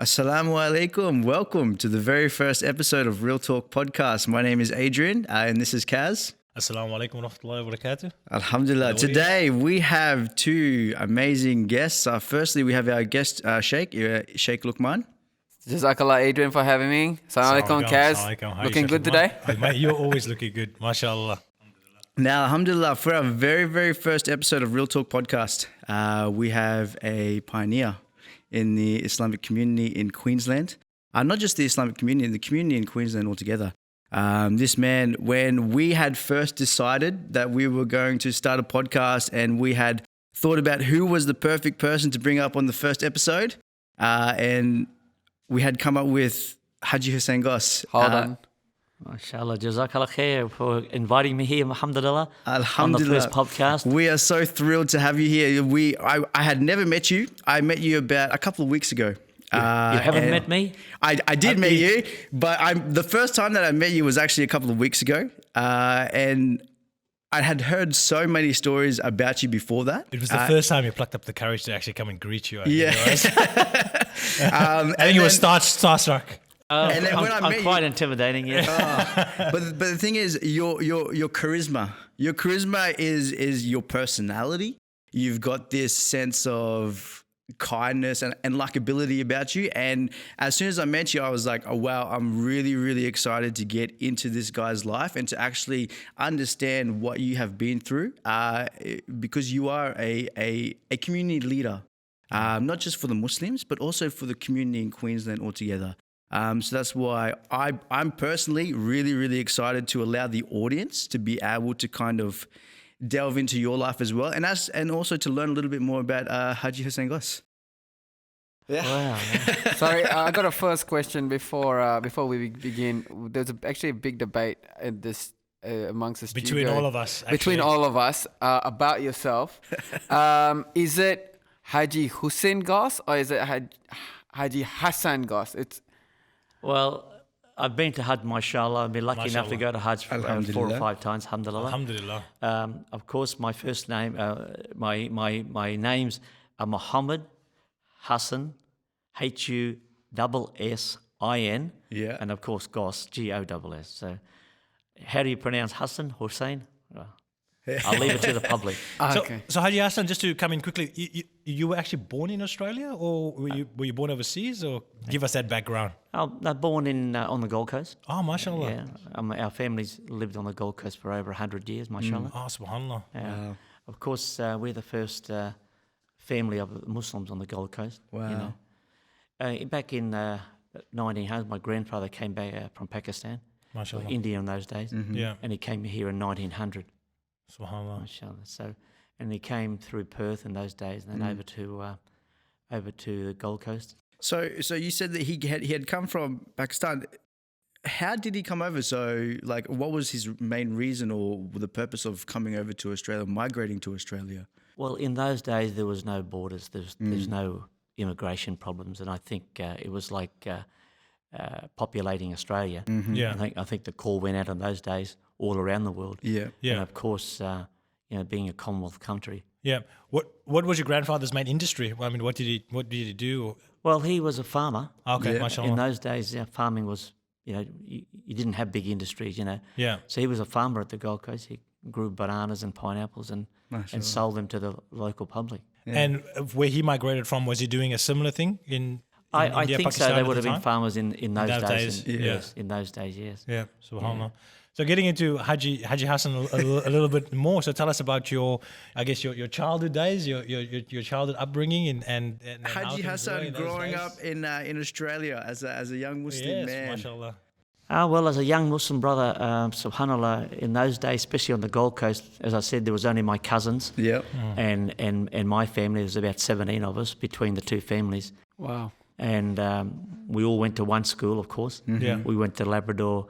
Assalamu alaikum. Welcome to the very first episode of Real Talk Podcast. My name is Adrian and this is Kaz. Assalamu alaikum wa rahmatullahi wa barakatuh. Alhamdulillah. Today we have two amazing guests. Firstly, we have our guest Sheikh Luqman. Jazakallah, Adrian, for having me. Assalamu alaikum, Kaz. Looking good today? Mate, you're always looking good. MashaAllah. Now, alhamdulillah, for our very, very first episode of Real Talk Podcast, we have a pioneer in the Islamic community in Queensland. Not just the Islamic community, the community in Queensland altogether. This man, when we had first decided that we were going to start a podcast and we had thought about who was the perfect person to bring up on the first episode, and we had come up with Hajji Hussin Goss. Hold on. MashaAllah, Jazakallah khair for inviting me here, alhamdulillah, Alhamdulillah. on the first podcast. We are so thrilled to have you here. I had never met you. I met you about a couple of weeks ago. You haven't met me? I did meet you, but the first time that I met you was actually a couple of weeks ago. And I had heard so many stories about you before that. It was the first time you plucked up the courage to actually come and greet you. Yeah. I think you were starstruck. And then when I'm quite intimidating, yeah. But the thing is, your charisma. Your charisma is your personality. You've got this sense of kindness and likability about you. And as soon as I met you, I was like, oh, wow, I'm really, really excited to get into this guy's life and to actually understand what you have been through, because you are a community leader, not just for the Muslims, but also for the community in Queensland altogether. So that's why I'm personally really, really excited to allow the audience to be able to kind of delve into your life as well, and also to learn a little bit more about Hajji Hussin Goss. Yeah. Wow. Yeah. Sorry, I got a first question before we begin. There's actually a big debate in this amongst the studio. Between all of us. Actually. Between all of us about yourself. Is it Hajji Hussin Goss or is it Hajji Hussin Goss? Well, I've been to Hajj, mashallah. I've been lucky enough to go to Hajj 4 or 5 times, alhamdulillah. Alhamdulillah. Of course, my first name, my names are Muhammad Hassan, Hussin, Yeah. and of course Goss, Goss. So, how do you pronounce Hassan, Hussein? Well, I'll leave it to the public. Okay. So Hajji Hassan, just to come in quickly, you were actually born in Australia, or were you born overseas, or give us that background? I'm born on the Gold Coast. Oh, mashallah. Yeah, our family's lived on the Gold Coast for over 100 years, mashallah. Oh, subhanallah. Wow. Of course, we're the first family of Muslims on the Gold Coast. Wow. You know. Back in 1900, my grandfather came back from Pakistan, Mashallah. India in those days, Yeah. and he came here in 1900. Subhanallah. Mashallah. So, and he came through Perth in those days, and then over to the Gold Coast. So you said that he had come from Pakistan. How did he come over? So, like, what was his main reason or the purpose of coming over to Australia, migrating to Australia? Well, in those days, there was no borders. There's no immigration problems, and I think it was like populating Australia. Yeah. I think the call went out in those days all around the world. Yeah. Yeah. And of course, being a Commonwealth country. Yeah. What was your grandfather's main industry? I mean, what did he do? Well, he was a farmer. Okay, Yeah. mashallah. In those days, farming was, you didn't have big industries, Yeah. So he was a farmer at the Gold Coast. He grew bananas and pineapples and sold them to the local public. And where he migrated from, was he doing a similar thing in I India, think Pakistan so. They at would the have been time? farmers in those those days. days, Yes, in those days, yes. Yeah, subhanallah. So getting into Hajji Hassan a little bit more. So tell us about your childhood days, your childhood upbringing, and how Hajji things were Hassan in those growing days. up in Australia as a young Muslim Yes, man. mashallah. Well, as a young Muslim brother, subhanallah, in those days, especially on the Gold Coast, as I said, there was only my cousins Yep. and my family. There was about 17 of us between the two families. Wow. And we all went to one school, of course. Yeah. We went to Labrador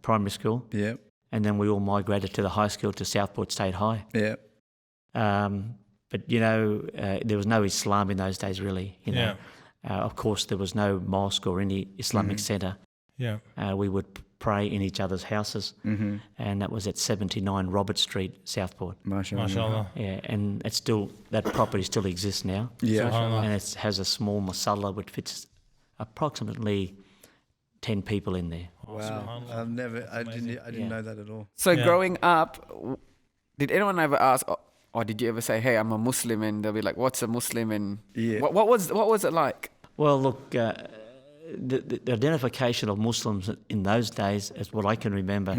Primary School, Yep. and then we all migrated to the high school, to Southport State High. Yep. But, there was no Islam in those days, really. Yeah. Of course, there was no mosque or any Islamic centre. Yeah. We would pray in each other's houses, and that was at 79 Robert Street, Southport. Mashallah. Mashallah. Yeah, and that property still exists now. Yeah. Subhanallah. And it has a small masalla which fits approximately 10 people in there. Wow. I didn't know that at all. So Yeah. growing up, did anyone ever ask, or did you ever say, "Hey, I'm a Muslim," and they'll be like, "What's a Muslim?" And Yeah. what was it like? Well, look, the identification of Muslims in those days, as what I can remember,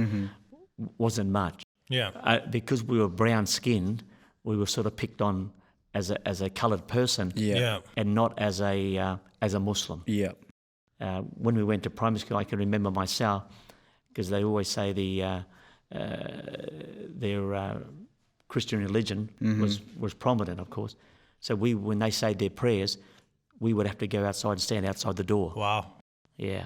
wasn't much. Yeah. Because we were brown skinned, we were sort of picked on as a coloured person, Yeah. and not as a Muslim. Yeah. When we went to primary school, I can remember myself, because they always say their Christian religion was prominent, of course. So when they say their prayers, we would have to go outside and stand outside the door. Wow. Yeah.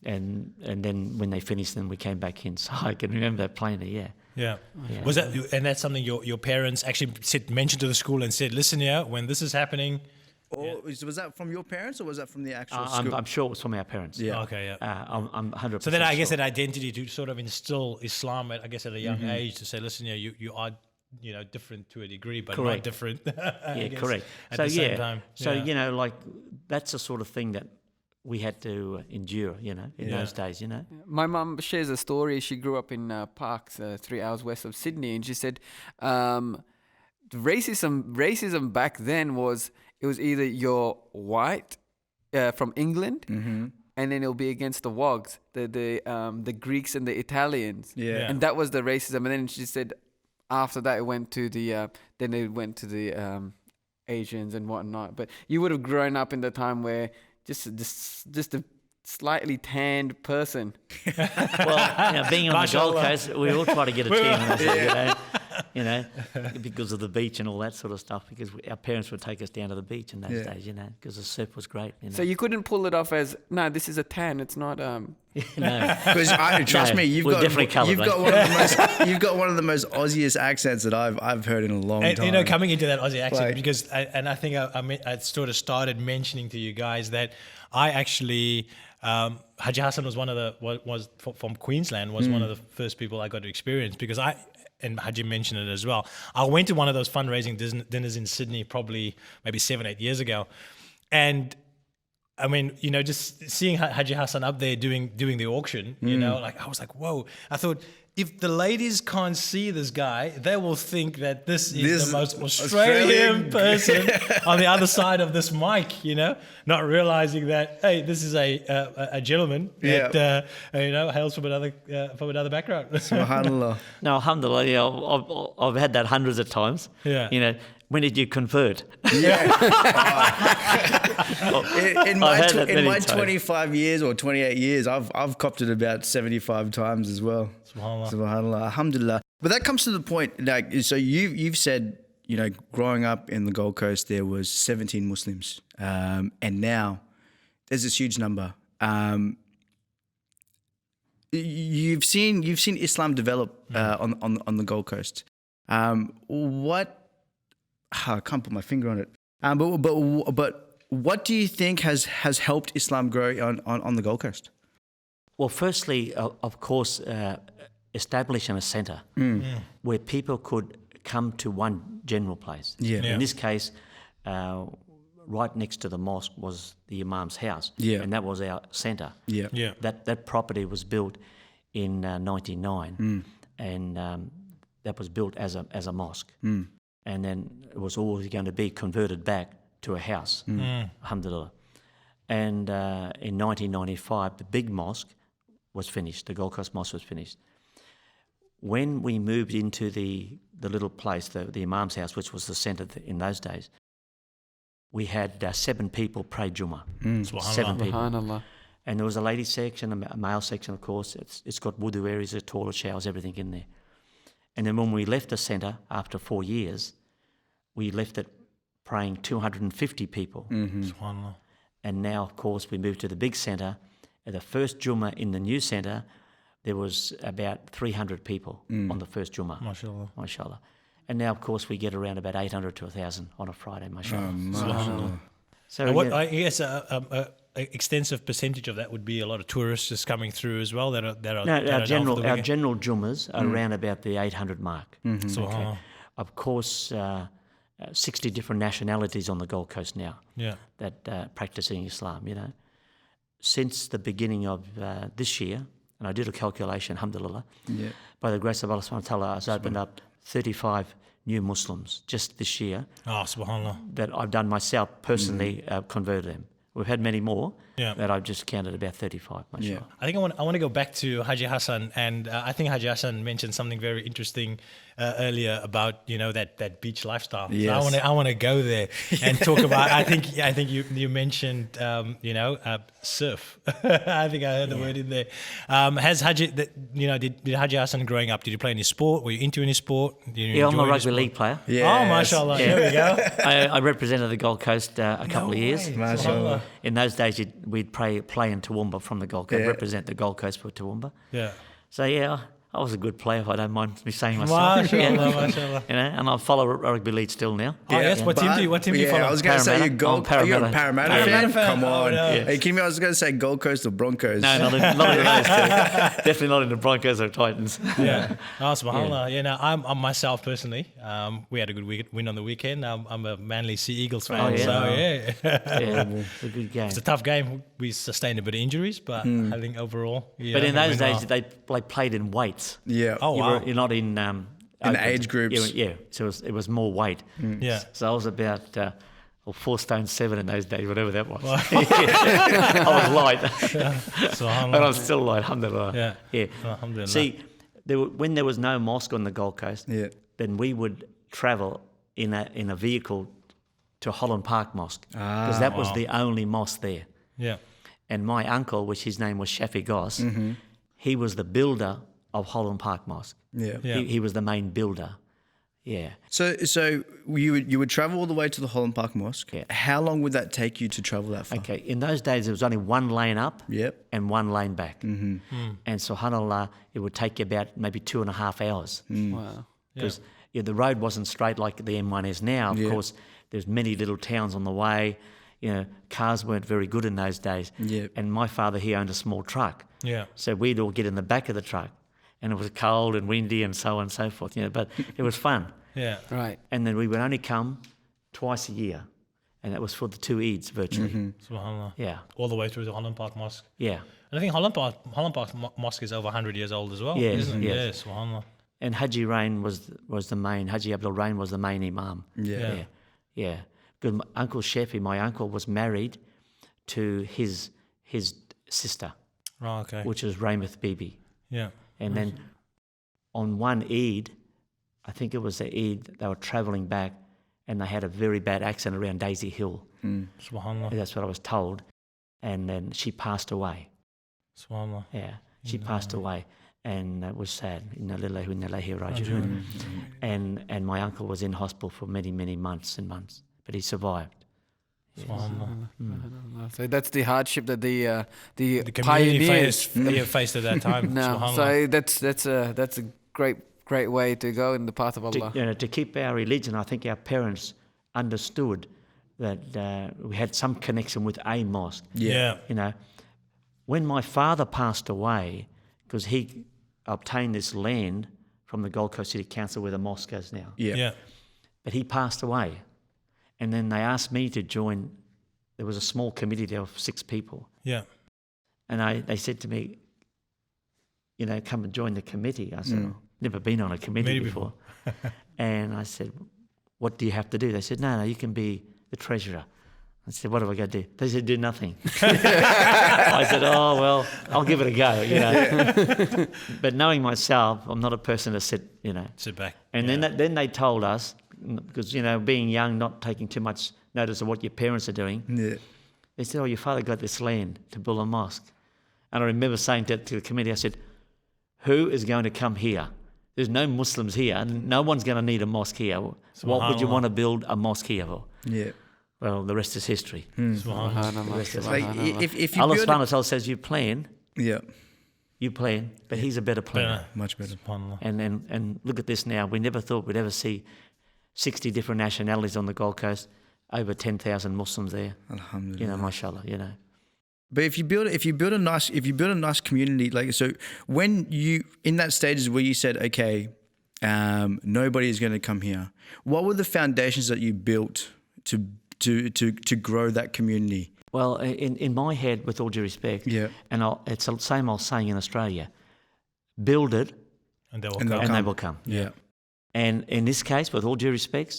And then when they finished, then we came back in. So I can remember that plainly, yeah. Yeah. Yeah. Was that, and that's something your parents actually mentioned to the school and said, listen here, when this is happening. Or was that from your parents, or was that from the actual school? I'm sure it was from our parents. Yeah. Okay, yeah. I'm 100%. So then I guess sure. that identity to sort of instill Islam, at a young age, to say, listen, you are, different to a degree, but not Correct. different. Yeah, correct. At So the same time. so yeah. like that's the sort of thing that we had to endure, in those days, My mum shares a story. She grew up in Parks, 3 hours west of Sydney, and she said racism back then was either you're white from England, and then it'll be against the Wogs, the Greeks and the Italians, Yeah. and that was the racism. And then she said after that it went to the Asians and whatnot. But you would have grown up in the time where just a slightly tanned person. Well, being on the Gold Mashallah. Coast, we all try to get a tan, because of the beach and all that sort of stuff. Because our parents would take us down to the beach in those days, because the surf was great. So you couldn't pull it off as, no, this is a tan. It's not. No. Because trust No, me, you've we're got definitely coloured, you've got one of the most Aussiest accents that I've heard in a long And, time. coming into that Aussie accent, Like- because I think I sort of started mentioning to you guys that I actually, Hajji Hussin was from Queensland, was one of the first people I got to experience, because and Hajji mentioned it as well. I went to one of those fundraising dinners in Sydney probably maybe 7-8 years ago. And I mean, just seeing Hajji Hussin up there doing the auction, like I was like, whoa. I thought, if the ladies can't see this guy, they will think that this is the most Australian person on the other side of this mic, not realizing that, hey, this is a gentleman that hails from another background. Subhanallah. No, alhamdulillah, I've had that hundreds of times. Yeah. When did you convert? Yeah. in my I've had that many times. 25 years or 28 years, I've copped it about 75 times as well. Subhanallah. Subhanallah. Alhamdulillah. But that comes to the point, like, so you've said, growing up in the Gold Coast, there was 17 Muslims, and now there's this huge number. You've seen Islam develop on the Gold Coast. I can't put my finger on it. But what do you think has helped Islam grow on the Gold Coast? Well, firstly, of course, establishing a centre where people could come to one general place. Yeah. Yeah. In this case, right next to the mosque was the Imam's house, Yeah. and that was our centre. Yeah. Yeah. That property was built in '99, and that was built as a mosque, and then it was always going to be converted back to a house. Alhamdulillah. And in 1995, the big mosque was finished. The Gold Coast Mosque was finished. When we moved into the little place, the Imam's house, which was the centre in those days, we had 7 people pray Jummah. 7 people. SubhanAllah. And there was a ladies section, a male section, of course. It's got wudu areas, toilet showers, everything in there. And then when we left the centre after 4 years, we left it praying 250 people. Subhanallah. And now, of course, we moved to the big centre. At the first Jummah in the new centre, there was about 300 people on the first Jummah. MashaAllah. MashaAllah. And now, of course, we get around about 800 to 1,000 on a Friday, mashallah. Subhanallah. So, What yeah, I guess a extensive percentage of that would be a lot of tourists just coming through as well. no, that are our down general for the weekend. Jummahs are around about the 800 mark. Subhanallah. Of course, 60 different nationalities on the Gold Coast now Yeah. that practicing Islam, since the beginning of this year, and I did a calculation, alhamdulillah, by the grace of Allah subhanahu wa ta'ala, has opened up 35 new Muslims just this year. Oh, subhanAllah. That I've done myself personally, converted them. We've had many more, that I've just counted about 35, mashallah. I think I want to go back to Hajji Hussin, and I think Hajji Hussin mentioned something very interesting earlier about that beach lifestyle. Yes. So I want to go there and talk about. I think you mentioned surf. I think I heard the word in there. Has Hajji did Hajji Hussin growing up? Did you play any sport? Were you into any sport? I'm a rugby league player. Yes. Oh, mashallah. Here we go. I represented the Gold Coast a couple of years. Mashallah. In those days, we'd play in Toowoomba from the Gold Coast, represent the Gold Coast for Toowoomba. Yeah. So I was a good player, if I don't mind me saying myself. Mashallah, mashallah. And I follow rugby league still now. Oh, yes. What team do you follow? I was going to say you're a Parramatta Parramatta fan? Come Oh, on. no. Hey, Kimi, I was going to say Gold Coast or Broncos. No, not in those two. Definitely not in the Broncos or Titans. Yeah. Oh, subhanAllah. Yeah, I'm myself personally. We had a good win on the weekend. I'm a Manly Sea Eagles fan. Oh, yeah. So, It's a good game. It's a tough game. We sustained a bit of injuries, but I think overall. But in those days, they played in weights. Yeah. Oh, wow. You're not in the age groups. Yeah. So it was more weight. Yeah. So I was about 4'7" in those days, whatever that was. I was light, but I'm still light. Alhamdulillah. Yeah. Alhamdulillah. See, when there was no mosque on the Gold Coast, then we would travel in a vehicle to Holland Park Mosque because that was the only mosque there. Yeah. And my uncle, which his name was Shafi Goss, he was the builder of Holland Park Mosque. Yeah. He was the main builder. Yeah. So you would travel all the way to the Holland Park Mosque. Yeah. How long would that take you to travel that far? Okay. In those days, there was only one lane up and one lane back. And subhanAllah, it would take you about maybe 2.5 hours. Wow. Because the road wasn't straight like the M1 is now. Of course, there's many little towns on the way. Cars weren't very good in those days. Yeah. And my father, he owned a small truck. Yeah. So we'd all get in the back of the truck. And it was cold and windy and so on and so forth, but it was fun. Yeah. Right. And then we would only come twice a year, and that was for the 2 Eids virtually. Subhanallah. Yeah, All the way through the Holland Park Mosque. yeah. And I think Holland Park Mosque is over 100 years old as well. Yes, Isn't it? yes. Yeah, subhanallah. And Hajji Rain was the main. Hajji Abdul Rain was the main imam. Yeah. Yeah. Because Uncle Shafi, my uncle, was married to his sister, Right, okay. which was Raymith Bibi. Yeah. And then on one Eid, I think it was the Eid, they were travelling back and they had a very bad accident around Daisy Hill. Subhanallah. That's what I was told. And then she passed away. Subhanallah. Yeah, she passed away. And it was sad. Inna lillahi wa inna ilaihi raji'un. And my uncle was in hospital for many, many months and months. But he survived. Subhanallah. So that's the hardship that the The community pioneers faced at that time. No, Subhanallah. so that's a great way to go in the path of Allah. To keep our religion, I think our parents understood that we had some connection with a mosque. Yeah. When my father passed away, because he obtained this land from the Gold Coast City Council where the mosque is now. Yeah. But he passed away. And then they asked me to join. There was a small committee there of 6 people. Yeah. And they said to me, come and join the committee. I said, never been on a committee before. And I said, what do you have to do? They said, no, you can be the treasurer. I said, what have I got to do? They said, do nothing. I said, oh, well, I'll give it a go, But knowing myself, I'm not a person to sit back. And then they told us, because, being young, not taking too much notice of what your parents are doing, they said, oh, your father got this land to build a mosque. And I remember saying to the committee, I said, who is going to come here? There's no Muslims here, and no one's going to need a mosque here. What would you want to build a mosque here for? Yeah. Well, the rest is history. Subhanallah. Like if you Allah build subhanahu wa ta'ala says you plan, yeah, but he's a better planner. much better. Subhanallah. And look at this now. We never thought we'd ever see 60 different nationalities on the Gold Coast, over 10,000 Muslims there. Alhamdulillah. Mashallah, But if you build a nice community, like, so when you in that stages where you said, okay, nobody is going to come here, what were the foundations that you built to grow that community? Well, in my head, with all due respect, Yeah. and it's the same old saying in Australia: build it, And they will And they'll come. and they will come. Yeah. And in this case, with all due respects,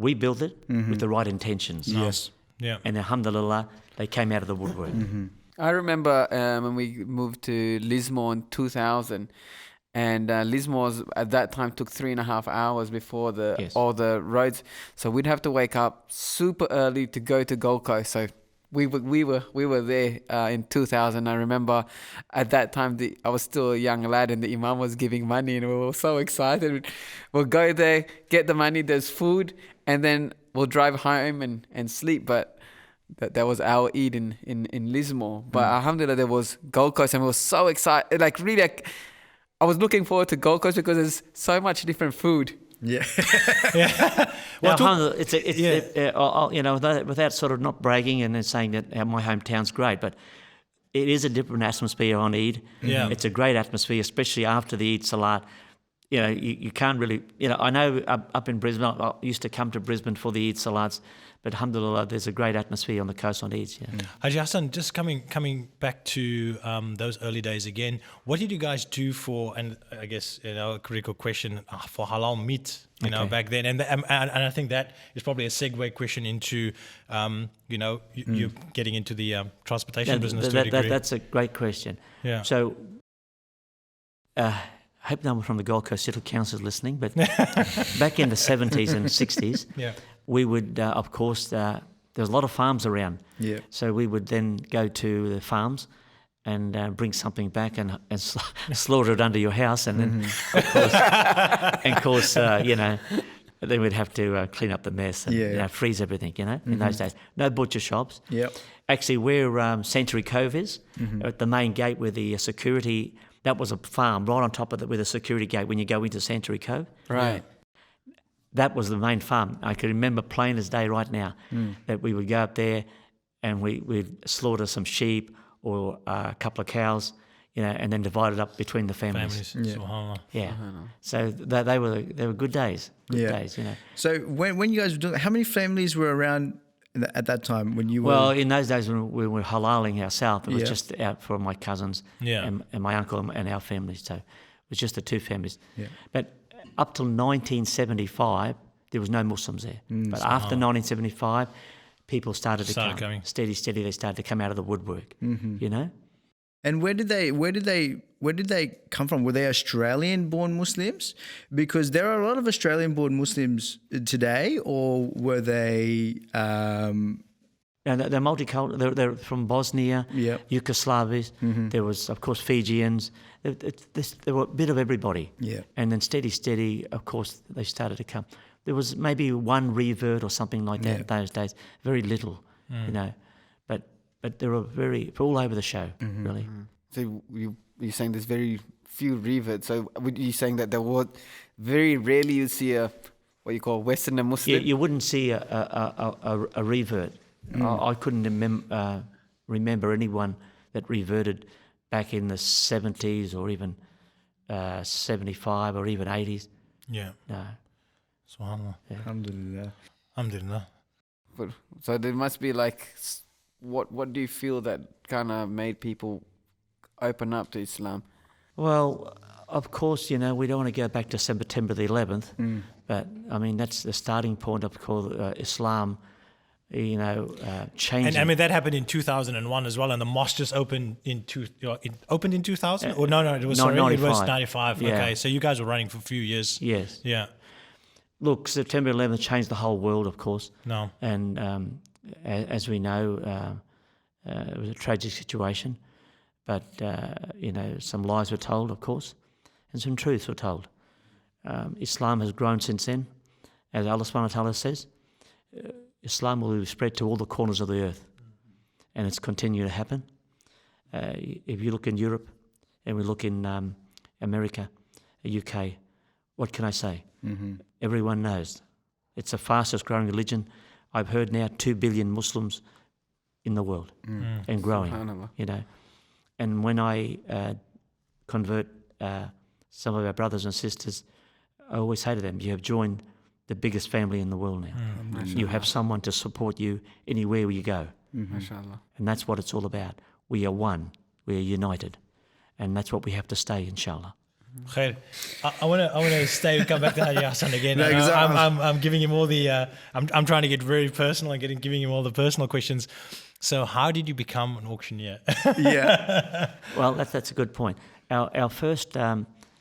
we built it Mm-hmm. with the right intentions. Yes. Yeah. And alhamdulillah, they came out of the woodwork. Mm-hmm. I remember when we moved to Lismore in 2000, and Lismore at that time took 3.5 hours before Yes. all the roads. So we'd have to wake up super early to go to Gold Coast. So we were there in 2000. I remember at that time I was still a young lad, and the imam was giving money, and we were so excited. We'll go there, get the money, there's food, and then we'll drive home and sleep. But that was our Eid in Lismore. But alhamdulillah, there was Gold Coast, and we were so excited. Like really, I was looking forward to Gold Coast because there's so much different food. Yeah. Now, alhamdulillah, without sort of not bragging and then saying that my hometown's great, but it is a different atmosphere on Eid. Yeah. It's a great atmosphere, especially after the Eid Salat. You can't really, I know up in Brisbane, I used to come to Brisbane for the Eid Salats, but alhamdulillah, there's a great atmosphere on the coast on Eids. Yeah. Hajji Hussin, just coming back to those early days again, what did you guys do for, and I guess a critical question, for halal meat, back then? And I think that is probably a segue question into, you getting into the transportation business to a degree. That's a great question. Yeah. So, I hope no one from the Gold Coast City Council is listening, but back in the 70s and 60s, Yeah. we would, of course, there was a lot of farms around. Yeah. So we would then go to the farms and bring something back and slaughter it under your house. And then, of course, then we'd have to clean up the mess and freeze everything, in those days. No butcher shops. Yep. Actually, where Century Cove is, at the main gate where the security, that was a farm right on top of it with a security gate when you go into Century Cove. Right. That was the main farm. I can remember plain as day right now that we would go up there and we'd slaughter some sheep or a couple of cows, and then divide it up between the families. Subhanallah. Yeah. So they were good days. Good days. So when you guys were doing, how many families were around at that time when you were? Well, in those days when we were halaling ourselves, it was just out for my cousins and my uncle and our families. So it was just the two families. Yeah. But up till 1975, there was no Muslims there. But after 1975, people started to come. Steady, they started to come out of the woodwork, And where did they come from? Were they Australian-born Muslims? Because there are a lot of Australian-born Muslims today, or were they? And they're multicultural. They're from Bosnia, Yugoslavia. There was, of course, Fijians. There were a bit of everybody. Yeah. And then steady, of course, they started to come. There was maybe one revert or something like that in those days. Very little, But they were all over the show, really. So you're saying there's very few reverts. So would you saying that there was very rarely you see a what you call Westerner Muslim? You wouldn't see a revert. I couldn't remember anyone that reverted back in the 70s or even 75 or even 80s. Yeah. No. Subhanallah. Yeah. Alhamdulillah. But, so there must be like, what do you feel that kind of made people open up to Islam? Well, of course, we don't want to go back to September the 11th, but I mean that's the starting point of Islam. Changing. And I mean that happened in 2001 as well, and the mosque just opened it opened in 2000. Or no, it was 95. Yeah. Okay, so you guys were running for a few years. Yes. Yeah. Look, September 11th changed the whole world, of course. No. And as we know, it was a tragic situation, but some lies were told, of course, and some truths were told. Islam has grown since then, as Allah subhanahu wa ta'ala says. Islam will spread to all the corners of the earth, and it's continued to happen. If you look in Europe, and we look in America, UK, what can I say? Everyone knows it's the fastest growing religion. I've heard now 2 billion Muslims in the world and growing. And when I convert some of our brothers and sisters, I always say to them, you have joined the biggest family in the world now. You have someone to support you anywhere you go. MashaAllah. And that's what it's all about. We are one. We are united. And that's what we have to stay, inshallah. Khair. I want to come back to Hajji Hussin again. No, 'cause I'm giving him all the. I'm trying to get very personal and giving him all the personal questions. So, how did you become an auctioneer? Yeah. Well, that's a good point. Our first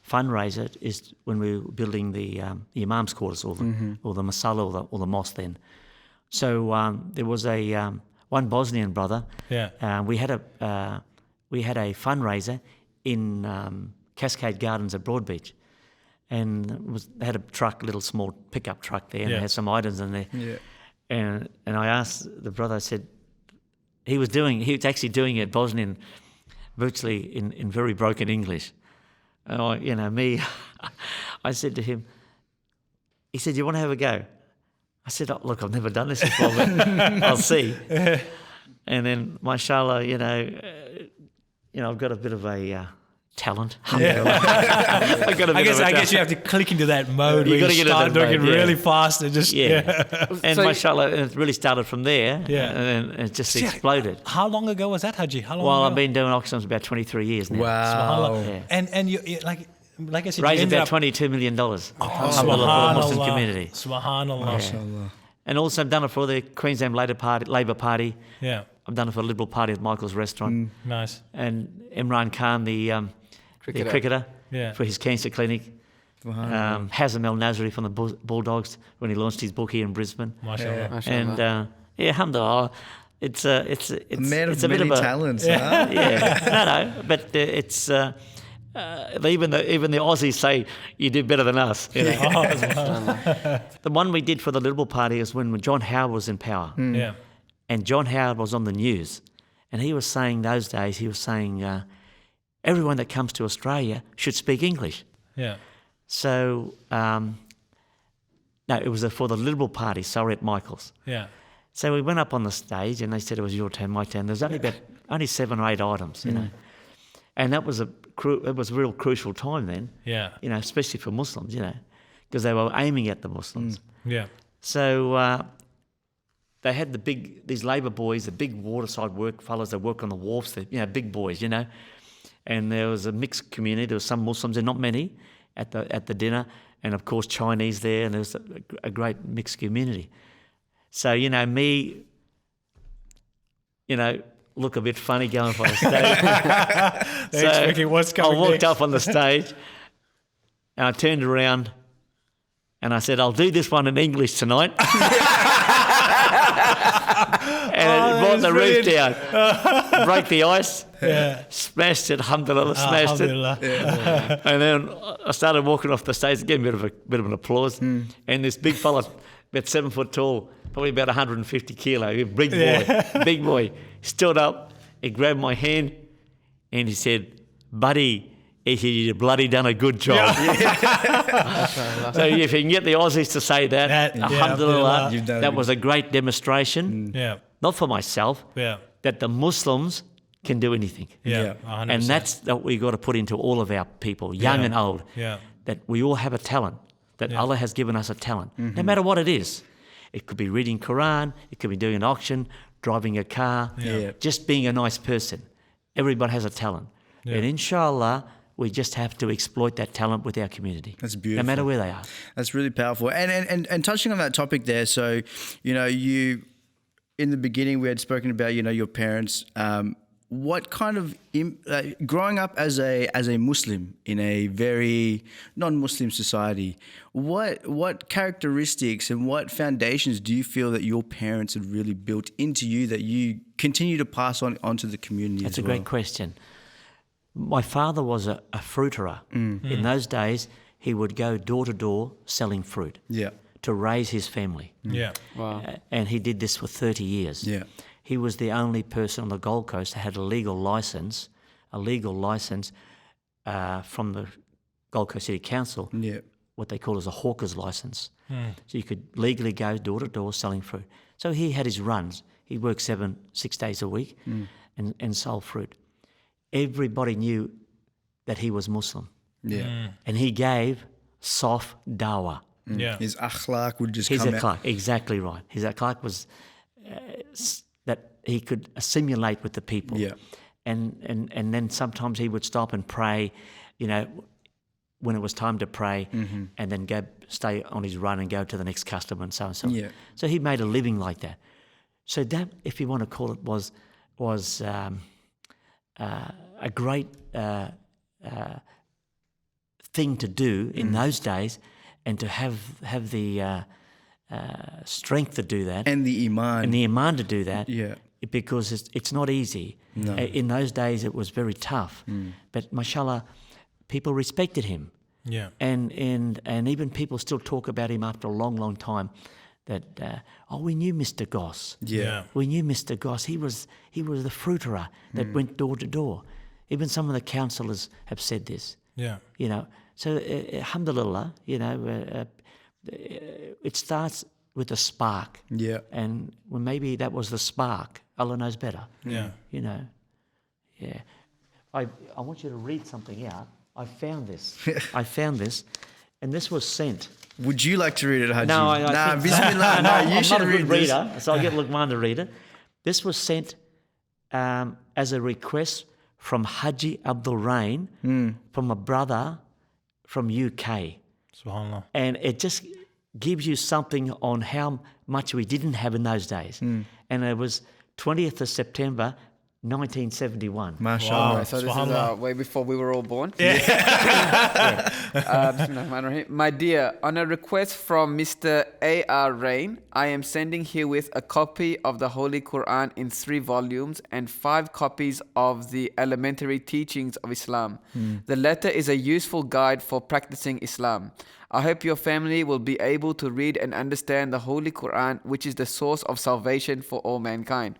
fundraiser is when we were building the Imam's quarters or the Masala or the mosque then. So there was one Bosnian brother. Yeah. We had a fundraiser in Cascade Gardens at Broadbeach, and they had a truck, little small pickup truck there, and they had some items in there. Yeah. And I asked the brother, I said, he was actually doing it Bosnian, virtually in very broken English. And me, I said to him, he said, "You want to have a go?" I said, "Oh, look, I've never done this before, but I'll see." And then, mashallah, I've got a bit of a talent. I guess you have to click into that mode where you start doing it really fast and just And So- mashallah, it really started from there. Yeah. And then it just exploded. How long ago was that, Haji? How long Well, ago? I've been doing auctions about 23 years now. Wow. Yeah. And you like I said, Raised you ended about up $22 million. Alhamdulillah, for the Subhanallah. Muslim community. Subhanallah. And also I've done it for the Queensland Labor Party. Yeah. I've done it for the Liberal Party at Michael's Restaurant. Nice. And Imran Khan, the cricketer, Yeah. for his cancer clinic. Hazem El Nasri from the Bulldogs when he launched his book here in Brisbane. MashaAllah. MashaAllah. And alhamdulillah, it's Man it's of a bit many of a talents. Huh? yeah, but it's even the Aussies say you do better than us. You know? The one we did for the Liberal Party is when John Howard was in power, Yeah. and John Howard was on the news, and he was saying those days everyone that comes to Australia should speak English. Yeah. So no, it was for the Liberal Party. Sorry, at Michael's. Yeah. So we went up on the stage, and they said it was your turn, my turn. There's only 7 or 8 items, and that was a real crucial time then. Yeah. Especially for Muslims, because they were aiming at the Muslims. Yeah. So they had these Labor boys, the big waterside fellas that work on the wharfs, big boys, and there was a mixed community. There were some Muslims and not many at the dinner, and of course Chinese there, and there was a great mixed community. So me, look a bit funny going up on the stage. They're expecting what's coming I walked next. up on the stage, and I turned around, and I said, "I'll do this one in English tonight." And it brought the roof down, broke the ice, smashed it, alhamdulillah, smashed it. Alhamdulillah. And then I started walking off the stage again, a bit of an applause. And this big fella, about 7 foot tall, probably about 150 kilo, big boy, stood up, he grabbed my hand, and he said, "Buddy, you bloody done a good job." So if you can get the Aussies to say that, alhamdulillah, You've done that it. was a great demonstration, Yeah. not for myself, Yeah. that the Muslims can do anything. Yeah. 100%. And that's what we got to put into all of our people, young and old, Yeah. that we all have a talent, that Allah has given us a talent, no matter what it is. It could be reading Quran, it could be doing an auction, driving a car, just being a nice person. Everybody has a talent. And inshallah, we just have to exploit that talent with our community. That's beautiful. No matter where they are. That's really powerful. And touching on that topic there, so, you, in the beginning, we had spoken about, your parents. What kind of, growing up as a Muslim in a very non-Muslim society, what characteristics and what foundations do you feel that your parents had really built into you that you continue to pass onto the community That's as a well? great question. My father was a fruiterer. In those days, he would go door to door selling fruit to raise his family. Yeah. Wow. And he did this for 30 years. Yeah. He was the only person on the Gold Coast that had a legal license from the Gold Coast City Council, what they call as a hawker's license. So you could legally go door to door selling fruit. So he had his runs. He worked 6 days a week and sold fruit. Everybody knew that he was Muslim. Yeah. And he gave soft dawah. Yeah. His akhlaq would just His come out. akhlaq, exactly right. His akhlaq was that he could assimilate with the people. Yeah. And then sometimes he would stop and pray, you know, when it was time to pray, and then stay on his run and go to the next customer and so on and so on. Yeah. So he made a living like that. So that, if you want to call it, was a great thing to do in those days, and to have the strength to do that, And the iman. and the iman to do that, Yeah. because it's not easy. No. In those days, it was very tough. But mashallah, people respected him. Yeah. And even people still talk about him after a long, long time. That we knew Mr. Goss. Yeah. We knew Mr. Goss. He was the fruiterer that went door to door. Even some of the councillors have said this. Yeah. You know, so alhamdulillah, you know, it starts with a spark. Yeah. And well, maybe that was the spark. Allah knows better. Yeah. You know, yeah. I want you to read something out. I found this. And this was sent. Would you like to read it, Hajji? No, I think, Bismillah. No, you I'm should not a read good this. reader, so I'll get Luqman to read it. This was sent as a request from Hajji Abdul Rain, from a brother from UK. SubhanAllah. And it just gives you something on how much we didn't have in those days. And it was 20th of September, 1971. MashaAllah. Wow. So this is Subhanallah. way before we were all born. Bismillahirrahmanirrahim. My dear, on a request from Mr. A.R. Rain, I am sending herewith a copy of the Holy Quran in 3 volumes and 5 copies of the elementary teachings of Islam. The letter is a useful guide for practicing Islam. I hope your family will be able to read and understand the Holy Quran, which is the source of salvation for all mankind.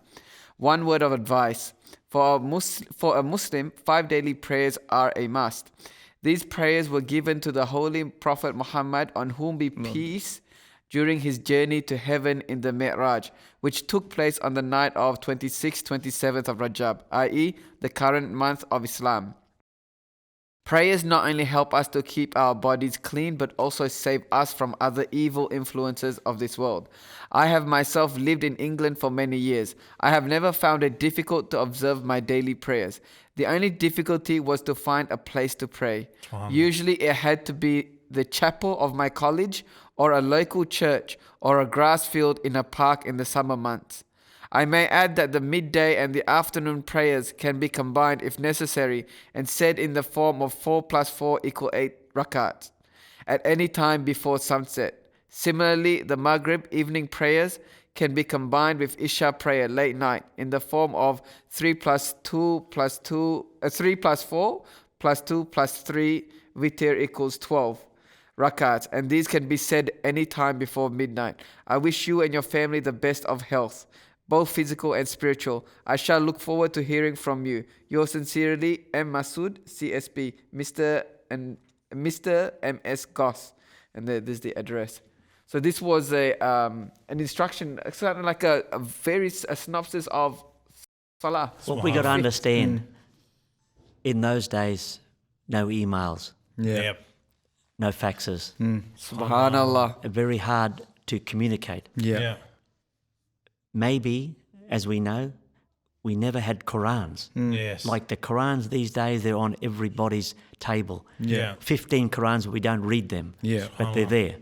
One word of advice. For a Muslim, 5 daily prayers are a must. These prayers were given to the Holy Prophet Muhammad, on whom be peace, during his journey to heaven in the Mi'raj, which took place on the night of 26th, 27th of Rajab, i.e. the current month of Islam. Prayers not only help us to keep our bodies clean, but also save us from other evil influences of this world. I have myself lived in England for many years. I have never found it difficult to observe my daily prayers. The only difficulty was to find a place to pray. Usually it had to be the chapel of my college, or a local church, or a grass field in a park in the summer months. I may add that the midday and the afternoon prayers can be combined if necessary and said in the form of 4 + 4 = 8 rakats at any time before sunset. Similarly, the Maghrib evening prayers can be combined with Isha prayer late night in the form of 3 + 2 + 2, 3 + 4 + 2 + 3 witr = 12 rakats, and these can be said any time before midnight. I wish you and your family the best of health, both physical and spiritual. I shall look forward to hearing from you. Yours sincerely, M. Masood, CSP, Mr. M.S. Goss. And this is the address. So this was an instruction, something like a synopsis of Salah. What we got to understand, in those days, no emails, Yeah. Yep. no faxes. Subhanallah. Very hard to communicate. Yeah. Yeah. Maybe, as we know, we never had Qurans. Yes. Like the Qurans these days, they're on everybody's table. Yeah. 15 Qurans, we don't read them, Yeah. but they're there.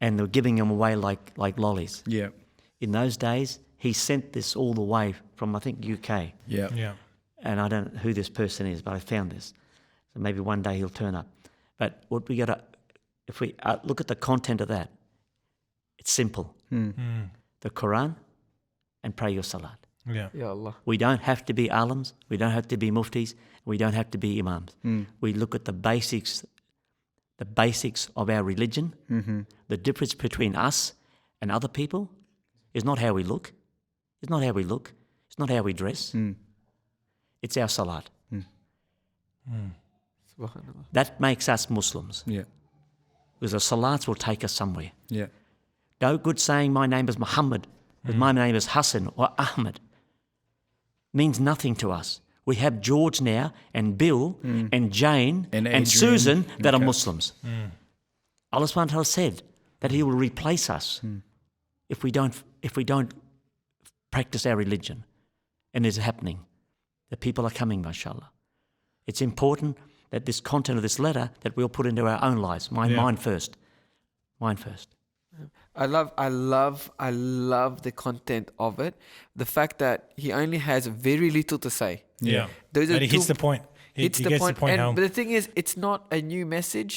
And they're giving them away like lollies. Yeah. In those days, he sent this all the way from, I think, UK. Yeah. Yeah. And I don't know who this person is, but I found this. So maybe one day he'll turn up. But what we got to, if we look at the content of that, it's simple. The Quran and pray your salat. Yeah. Ya Allah. We don't have to be alims, we don't have to be muftis, we don't have to be imams. We look at the basics of our religion. The difference between us and other people is not how we look. It's not how we look. It's not how we dress. It's our salat. Subhanallah. That makes us Muslims. Yeah. Because the salats will take us somewhere. Yeah. No good saying my name is Muhammad, but my name is Hassan or Ahmed. Means nothing to us. We have George now and Bill and Jane And and Adrian. Susan that are Okay. Muslims. Allah subhanahu wa ta'ala said that he will replace us if we don't practice our religion. And it's happening. The people are coming, mashallah. It's important that this content of this letter that we'll put into our own lives. Mine first. Mine first. I love the content of it. The fact that he only has very little to say. Yeah. Those are And he hits two- the point. He Hits the gets point. the point And home. but the thing is, it's not a new message.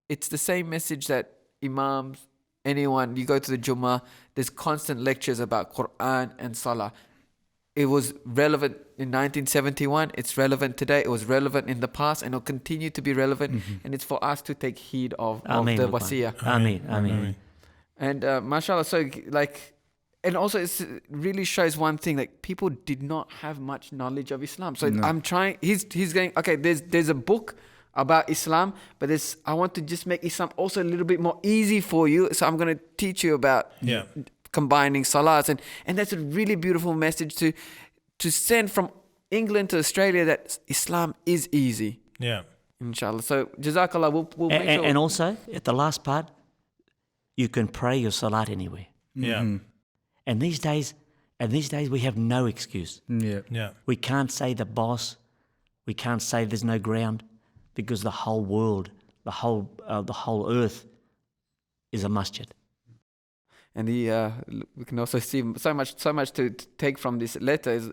It's the same message that imams, anyone, you go to the Jummah, there's constant lectures about Quran and Salah. It was relevant in 1971. It's relevant today. It was relevant in the past, and it'll continue to be relevant. And it's for us to take heed of Ameen, the Luqman. wasiyah. Ameen. And mashallah, so like, and also it really shows one thing, like people did not have much knowledge of Islam. So I'm trying, he's going, okay, there's a book about Islam, but I want to just make Islam also a little bit more easy for you. So I'm going to teach you about combining salats. And that's a really beautiful message to send from England to Australia, that Islam is easy. Yeah. Inshallah. So Jazakallah, we'll make sure. And also, at the last part, you can pray your salat anywhere. Yeah. And these days we have no excuse. Yeah. We can't say the boss. We can't say there's no ground, because the whole world, the whole earth, is a masjid. And we can also see so much to take from this letter is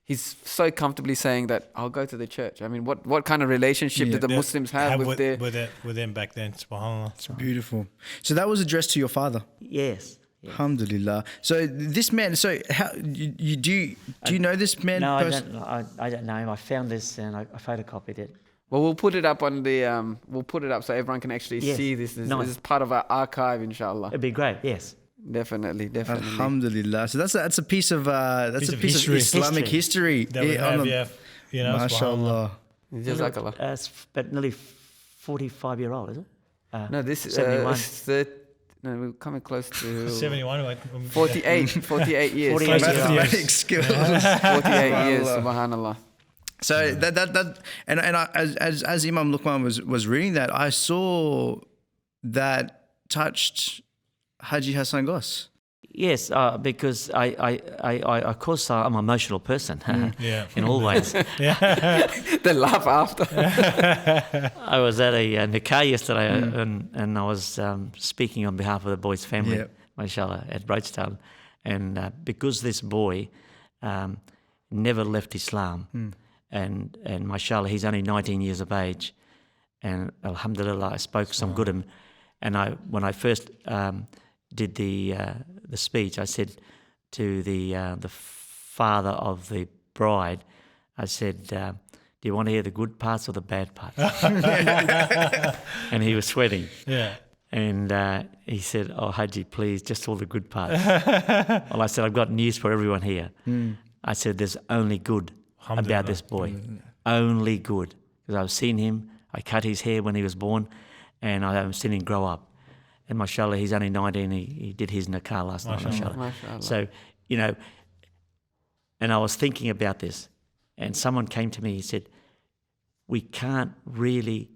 he's so comfortably saying that I'll go to the church. I mean, what kind of relationship did the Muslims have with their... with them back then? SubhanAllah. It's beautiful. So that was addressed to your father. Yes. Alhamdulillah. So this man. So how you do you know this man? No, I don't know him. I found this and I photocopied it. Well, we'll put it up on the... we'll put it up so everyone can actually Yes. see this. This Nice. is part of our archive, inshallah. It'd be great. Yes. Definitely. Alhamdulillah. So that's a piece of Piece of Islamic history. That we have, you know, MashaAllah. Jazakallah. It's about nearly 45-year-old, is it? No, this is... 71. no, we're coming close to... 71. 48 years. 48 years. Mathematics skills. 48 years, subhanallah. So that and I, as Imam Luqman was reading that, I saw that touched Hajji Hussin Goss. Yes, because I of course I'm an emotional person. Yeah. In all ways. They laugh after. I was at a nikah yesterday and I was speaking on behalf of the boy's family, Yeah. mashallah, at Broadstown. And because this boy never left Islam, and mashallah, he's only 19 years of age, and alhamdulillah, I spoke some good him. And when I first did the speech, I said to the father of the bride, I said, do you want to hear the good parts or the bad parts? And he was sweating. Yeah. And he said, oh, Hajji, please, just all the good parts. Well, I said, I've got news for everyone here. I said, there's only good about this boy. Only good. Because I've seen him, I cut his hair when he was born, and I haven't seen him grow up. And mashallah, he's only 19, he did his nikah last night, mashallah. Mashallah. So, you know, and I was thinking about this, and someone came to me, he said, we can't really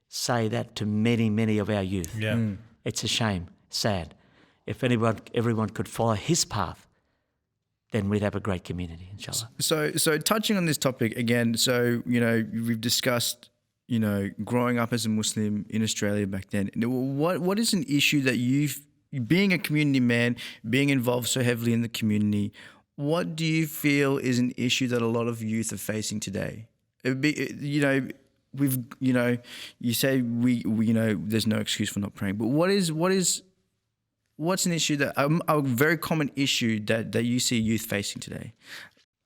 say that to many of our youth. Yeah. It's a shame, sad. If everyone could follow his path, then we'd have a great community, inshallah. So touching on this topic again, so, you know, we've discussed, you know, growing up as a Muslim in Australia back then. What is an issue that being a community man, being involved so heavily in the community, what do you feel is an issue that a lot of youth are facing today? It'd be, you know, you say we you know, there's no excuse for not praying, but what's an issue that a very common issue that you see youth facing today?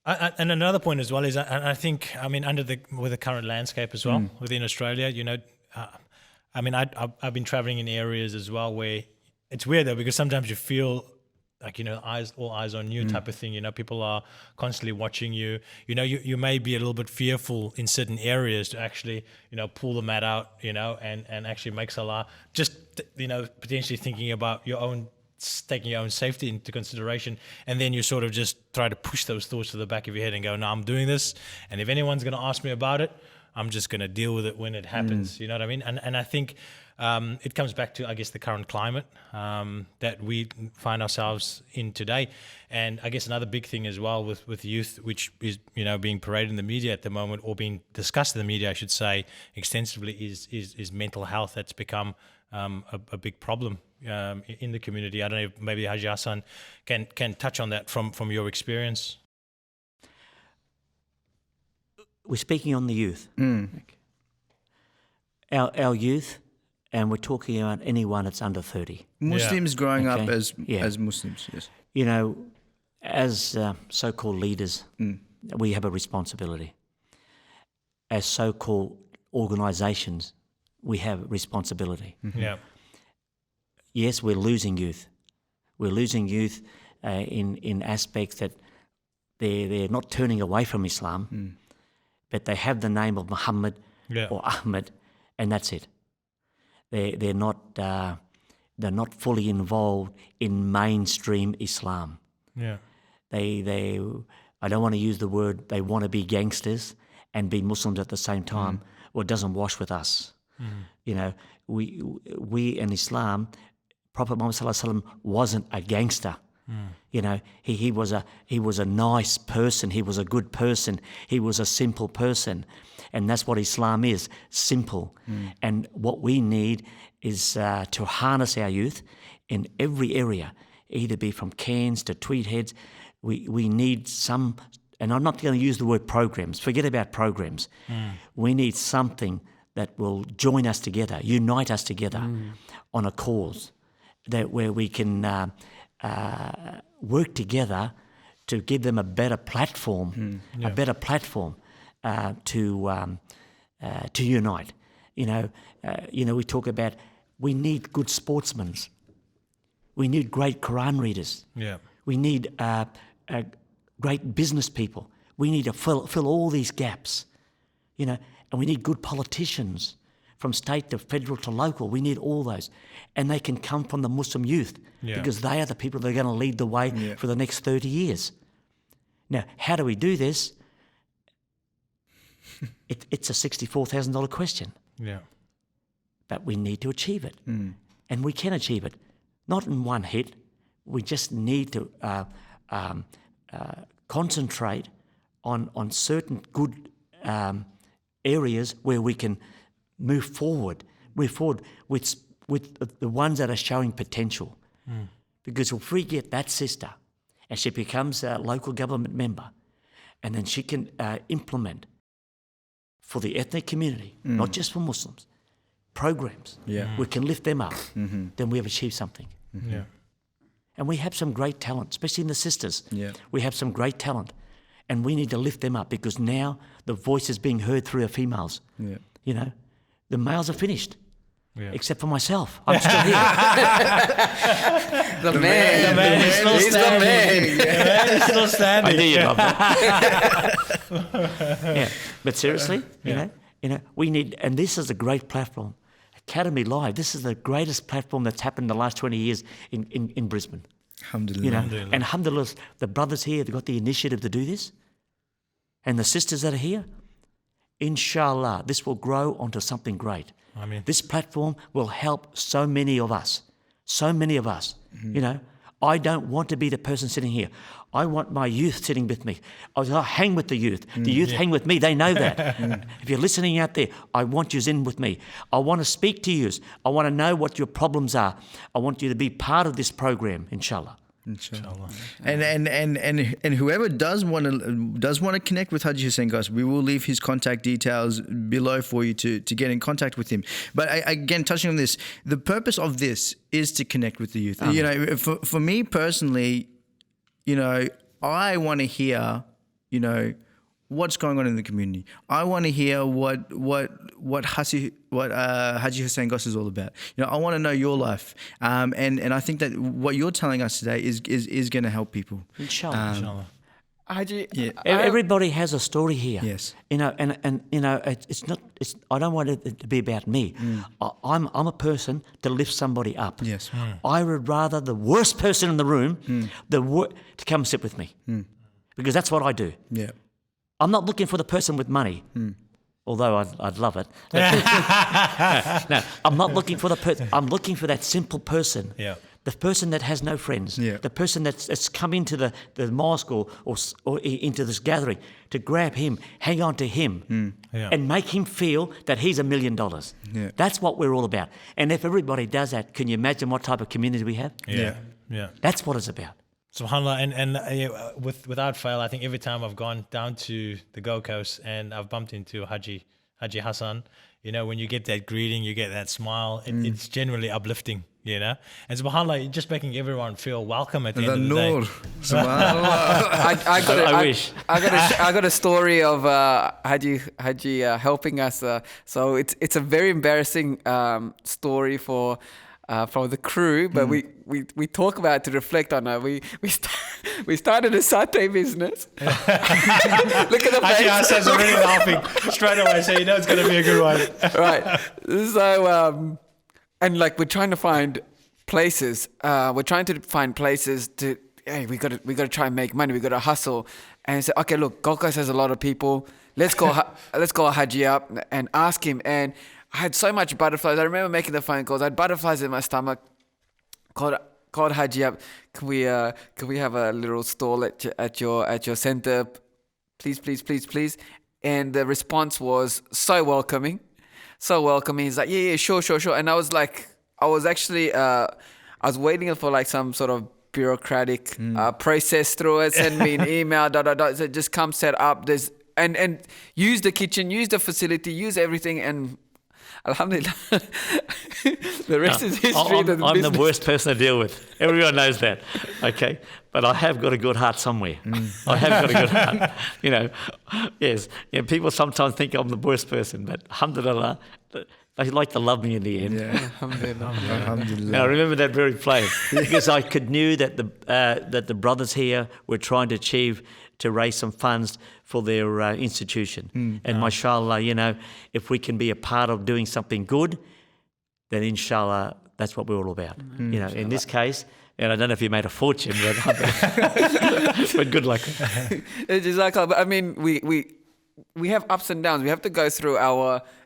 And another point as well is, I think, I mean, with the current landscape as well within Australia, you know, I mean, I've been traveling in areas as well where it's weird though, because sometimes you feel like, you know, all eyes on you type of thing. You know, people are constantly watching you. You know, you may be a little bit fearful in certain areas to actually, you know, pull the mat out, you know, and actually make salah. Just, you know, potentially thinking about taking your own safety into consideration, and then you sort of just try to push those thoughts to the back of your head and go, no, I'm doing this, and if anyone's going to ask me about it, I'm just going to deal with it when it happens. You know what I mean? And I think it comes back to, I guess, the current climate that we find ourselves in today. And I guess another big thing as well with youth, which is, you know, being paraded in the media at the moment, or being discussed in the media, I should say, extensively, is mental health. That's become a big problem in the community. I don't know if maybe Hajji Hussin can touch on that from your experience. We're speaking on the youth. Our youth, and we're talking about anyone that's under 30. Muslims growing up Okay. as Muslims, yes. You know, as so-called leaders, we have a responsibility. As so-called organisations, we have responsibility. Yeah. Yes, we're losing youth. We're losing youth in aspects that they're not turning away from Islam, but they have the name of Muhammad or Ahmed, and that's it. They're not fully involved in mainstream Islam. Yeah. They I don't want to use the word, they want to be gangsters and be Muslims at the same time. Well, it doesn't wash with us. You know, we in Islam, Prophet Muhammad Sallallahu Alaihi Wasallam wasn't a gangster. You know, he was a nice person. He was a good person. He was a simple person, and that's what Islam is, simple. And what we need is to harness our youth in every area, either be from Cairns to Tweed Heads. We need some, and I'm not going to use the word programs. Forget about programs. We need something that will join us together, unite us together on a cause, that where we can work together to give them a better platform, to unite. You know, we talk about we need good sportsmen, we need great Quran readers, we need great business people. We need to fill all these gaps, you know, and we need good politicians from state to federal to local. We need all those. And they can come from the Muslim youth because they are the people that are going to lead the way for the next 30 years. Now, how do we do this? It's a $64,000 question. Yeah. But we need to achieve it. And we can achieve it. Not in one hit. We just need to concentrate on certain good areas where we can move forward with the ones that are showing potential. Because if we get that sister and she becomes a local government member, and then she can implement for the ethnic community, not just for Muslims, programs, we can lift them up, then we have achieved something. Yeah. And we have some great talent, especially in the sisters. We have some great talent. And we need to lift them up because now the voice is being heard through our females. You know, the males are finished, except for myself. I'm still here. The man is still standing. The man is still standing. I knew you'd love that. But seriously, you know, we need, and this is a great platform. Academy Live, this is the greatest platform that's happened in the last 20 years in Brisbane. Alhamdulillah. You know, and alhamdulillah, the brothers here, they've got the initiative to do this. And the sisters that are here, inshallah, this will grow onto something great. I mean, this platform will help so many of us. You know, I don't want to be the person sitting here. I want my youth sitting with me. I hang with the youth. The youth hang with me. They know that. If you're listening out there, I want you in with me. I want to speak to you. I want to know what your problems are. I want you to be part of this program, inshallah. Inshallah. And whoever does want to connect with Hajji Hussin Goss, we will leave his contact details below for you to get in contact with him. But again, touching on this, the purpose of this is to connect with the youth. You know, for me personally, you know, I want to hear, you know, what's going on in the community. I want to hear what Hajji Hussin Goss is all about. You know, I want to know your life, and I think that what you're telling us today is going to help people. Inshallah. inshallah. Hajji, Everybody has a story here. Yes. You know, and you know, it's not. I don't want it to be about me. I'm a person to lift somebody up. Yes. I would rather the worst person in the room, to come sit with me, because that's what I do. Yeah. I'm not looking for the person with money. although I'd love it. No, I'm not looking for the person. I'm looking for that simple person. Yeah. The person that has no friends. Yeah. The person that's come into the mosque or into this gathering, to grab him, hang on to him, Yeah. and make him feel that he's $1 million. Yeah. That's what we're all about. And if everybody does that, can you imagine what type of community we have? Yeah. Yeah. That's what it's about. SubhanAllah, and without fail, I think every time I've gone down to the Gold Coast and I've bumped into Hajji Hussin, when you get that greeting, you get that smile, it's generally uplifting, And SubhanAllah, just making everyone feel welcome at the end of the day. Subhanallah. I wish. I got a story of Hajji helping us. So it's a very embarrassing story for the crew, but we talk about it to reflect on it. We started a satay business. Look at the face. Hassan's already laughing straight away, so it's going to be a good one. Right. So and like we're trying to find places. We're trying to find places to. Hey, we got to try and make money. We got to hustle. And say, okay, look, Gold Coast has a lot of people. Let's go Hajji up and ask him. And I had so much butterflies. I remember making the phone calls. I had butterflies in my stomach. Called Hajji up. Can we have a little stall at your center, please? And the response was so welcoming. He's like, yeah, sure. And I was like, I was waiting for like some sort of bureaucratic process through it. Send me an email. So just come set up. And use the kitchen, use the facility, use everything, and alhamdulillah, the rest is history. I'm the worst person to deal with. Everyone knows that. Okay. But I have got a good heart somewhere. I have got a good heart. Yes. People sometimes think I'm the worst person, but alhamdulillah, they like to love me in the end. Yeah. Alhamdulillah. Now, I remember that very plain because I knew that the brothers here were trying to raise some funds for their institution. And mashallah, if we can be a part of doing something good, then inshallah, that's what we're all about. In this case, and I don't know if you made a fortune, but good luck. Jazakallah. But I mean, we have ups and downs. We have to go through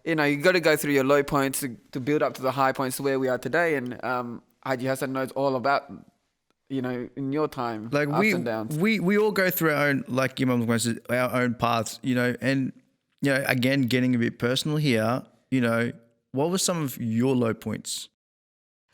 you got to go through your low points to build up to the high points to where we are today. And Hajji Hussin knows all about, in your time, like ups and downs. We all go through our own, like Imam said, our own paths, and again, getting a bit personal here, what were some of your low points?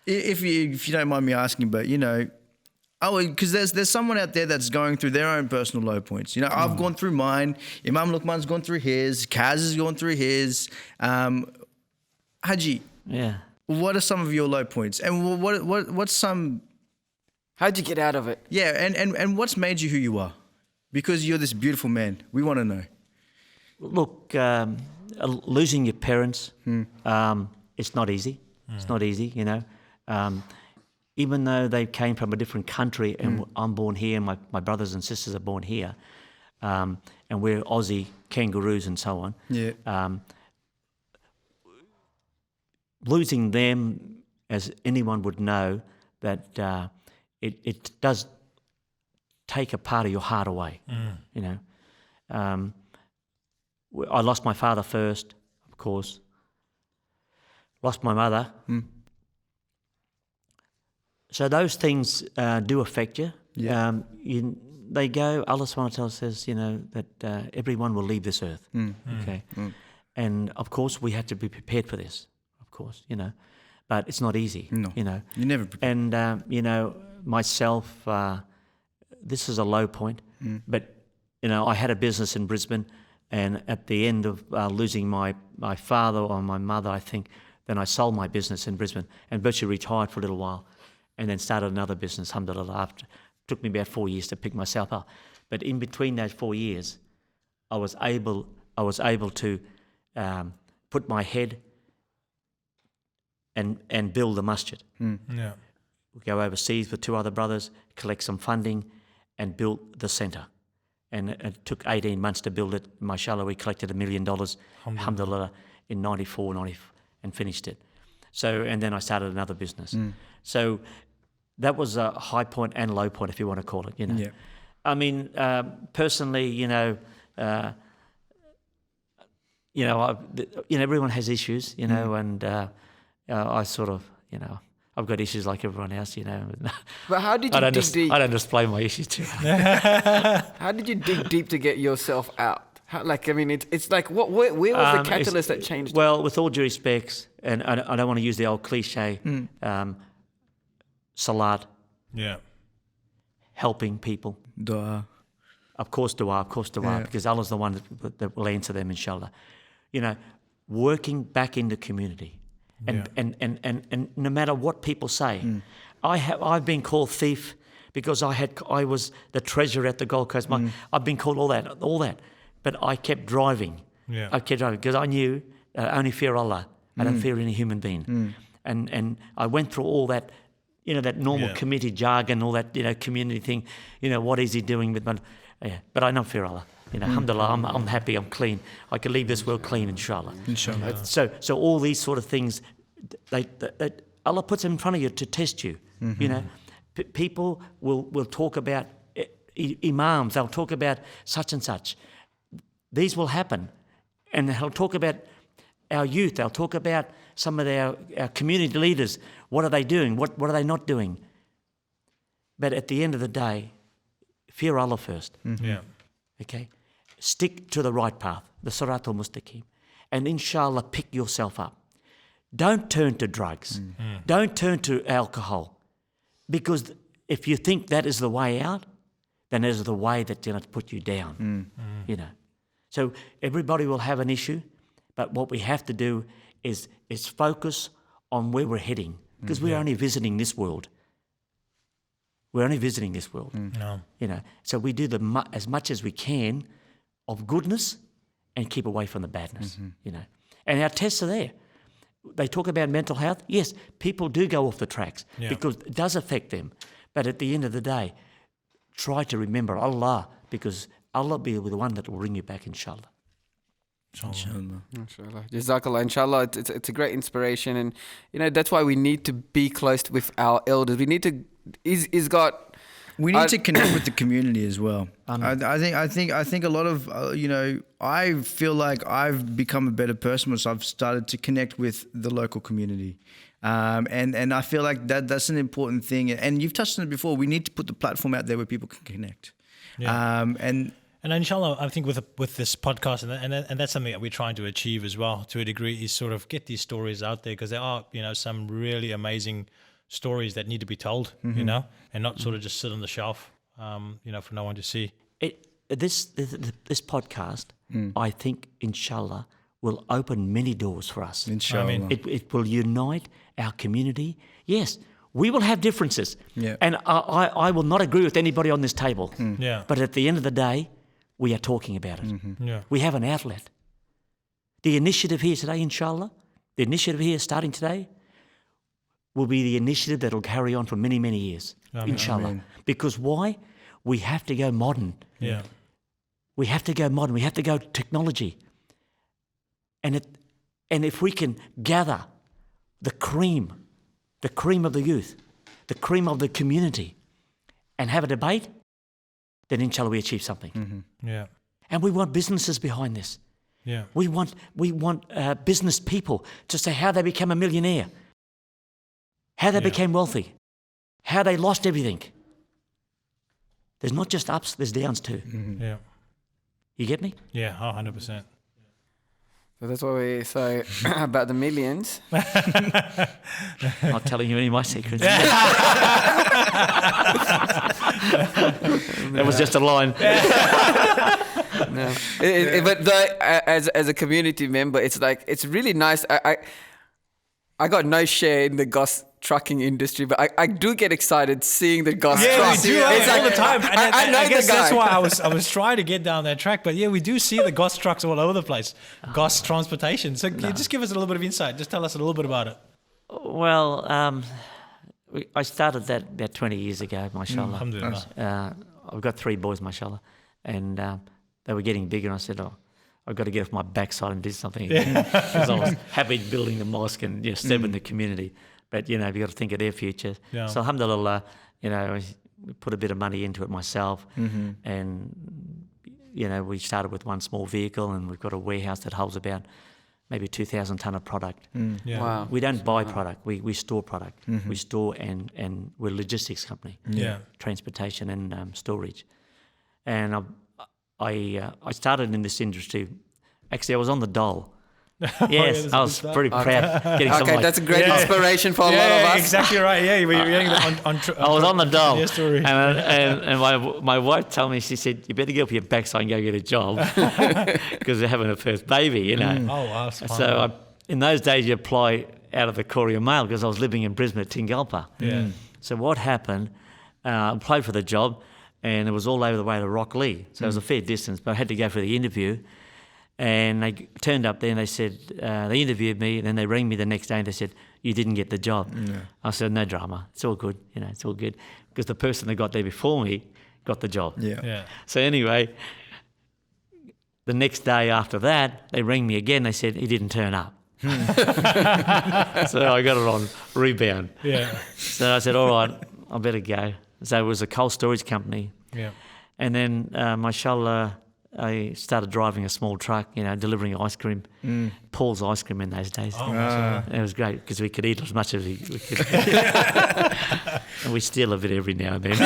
If you don't mind me asking, but because there's someone out there that's going through their own personal low points. I've gone through mine. Imam Luqman's gone through his. Kaz has gone through his. Hajji, Yeah. what are some of your low points? And what's some? How'd you get out of it? Yeah, and what's made you who you are? Because you're this beautiful man. We want to know. Look, losing your parents, it's not easy. It's not easy, even though they came from a different country and I'm born here and my brothers and sisters are born here, and we're Aussie kangaroos and so on. Yeah. Losing them, as anyone would know, that it does take a part of your heart away. I lost my father first, of course. Lost my mother. So those things do affect you. Yeah. They go, Allah subhanahu wa ta'ala says, that everyone will leave this earth. Okay. And of course we have to be prepared for this, of course, but it's not easy. No. You never prepare. And, myself, this is a low point, but, I had a business in Brisbane, and at the end of losing my father or my mother, I think, then I sold my business in Brisbane and virtually retired for a little while and then started another business, alhamdulillah. It took me about 4 years to pick myself up. But in between those 4 years, I was able to put my head and build a masjid. Yeah. We go overseas with 2 other brothers, collect some funding and built the centre. And it took 18 months to build it. Mashallah, we collected $1 million, alhamdulillah, in 94, and finished it. So, and then I started another business. So that was a high point and low point, if you want to call it, Yeah. I mean, personally, everyone has issues, and I sort of, I've got issues like everyone else, But how did you dig deep? I don't display my issues too. How did you dig deep to get yourself out? It's like, where was the catalyst that changed? Well, with all due respects, and I don't want to use the old cliche, salat, helping people. Dua. Of course, dua, because Allah's the one that will answer them, inshallah. Working back in the community. And no matter what people say, I've been called thief because I was the treasurer at the Gold Coast. I've been called all that, but I kept driving. I kept driving because I knew I only fear Allah. I don't fear any human being. And I went through all that, that normal committee jargon, all that, community thing. What is he doing with my? But I don't fear Allah. Alhamdulillah, I'm happy, I'm clean. I can leave this world clean, inshallah. Inshallah. So all these sort of things, Allah puts in front of you to test you. People will talk about imams, they'll talk about such and such. These will happen. And they'll talk about our youth, they'll talk about some of our community leaders. What are they doing? What are they not doing? But at the end of the day, fear Allah first. Okay? Stick to the right path, the Siratul Mustaqim. And inshallah, pick yourself up. Don't turn to drugs. Don't turn to alcohol. Because if you think that is the way out, then it is the way that's going to put you down. So everybody will have an issue, but what we have to do is focus on where we're heading. Because we're only visiting this world. We're only visiting this world. So we do as much as we can of goodness and keep away from the badness, And our tests are there. They talk about mental health. Yes, people do go off the tracks because it does affect them. But at the end of the day, try to remember Allah, because Allah will be the one that will bring you back, inshallah. Inshallah. Inshallah. Jazakallah. Inshallah, it's a great inspiration. And, that's why we need to be close with our elders. We need to... We need to connect with the community as well. I think a lot of I feel like I've become a better person once I've started to connect with the local community, and I feel like that's an important thing. And you've touched on it before. We need to put the platform out there where people can connect. And inshallah, I think with this podcast, and that's something that we're trying to achieve as well, to a degree, is sort of get these stories out there, because there are some really amazing stories that need to be told, and not sort of just sit on the shelf, for no one to see. This podcast, I think, inshallah, will open many doors for us. Inshallah. It will unite our community. Yes, we will have differences. And I will not agree with anybody on this table. But at the end of the day, we are talking about it. We have an outlet. The initiative here today, inshallah, the initiative here starting today, will be the initiative that will carry on for many, many years, inshallah. Amen. Because why? We have to go modern. We have to go modern. We have to go technology. And if we can gather the cream of the youth, the cream of the community, and have a debate, then inshallah we achieve something. And we want businesses behind this. We want business people to say how they became a millionaire, how they became wealthy, how they lost everything. There's not just ups, there's downs too. You get me? Yeah, 100%. So that's what we say about the millions. Not telling you any of my secrets. That was just a line. No. But as a community member, it's like, it's really nice. I got no share in the Goss trucking industry, but I do get excited seeing the Goss trucks. We do it's all the time. And I guess the guy. that's why I was trying to get down that track. But yeah, we do see the Goss trucks all over the place. Goss transportation. So can you just give us a little bit of insight? Just tell us a little bit about it. Well, I started that about 20 years ago, mashallah. Alhamdulillah. I've got 3 boys, mashallah. And they were getting bigger. And I said, I've got to get off my backside and do something again. Because I was happy building the mosque and serving the community. But, you've got to think of their future. Yeah. So alhamdulillah, we put a bit of money into it myself. And we started with one small vehicle, and we've got a warehouse that holds about maybe 2,000 tonne of product. Yeah. Wow. We don't buy product, we store product. We store and we're a logistics company. Yeah. Transportation and storage. And I started in this industry. Actually, I was on the dole. Yes, that's I a was good start. pretty proud. Getting some, Okay, like, that's a great inspiration for a lot of Yeah, us. exactly right. Yeah, we're getting I was on the dole, Your story. and my wife told me, she said, you better get off your backside and go get a job because they're having a first baby, Oh, wow. So in those days, you apply out of the Courier Mail because I was living in Brisbane at Tingalpa. Yeah. So what happened, I applied for the job, and it was all over the way to Rocklea. So it was a fair distance, but I had to go for the interview. And they turned up there and they said, they interviewed me, and then they rang me the next day and they said, you didn't get the job. I said, no drama, it's all good, it's all good. Because the person that got there before me got the job. Yeah. So anyway, the next day after that, they rang me again, they said, he didn't turn up. So I got it on rebound. Yeah. So I said, all right, I better go. So it was a cold storage company. Yeah. And then, mashallah, I started driving a small truck, delivering ice cream, Paul's ice cream in those days. Oh, It was great because we could eat as much as we could. And we steal a bit every now and then.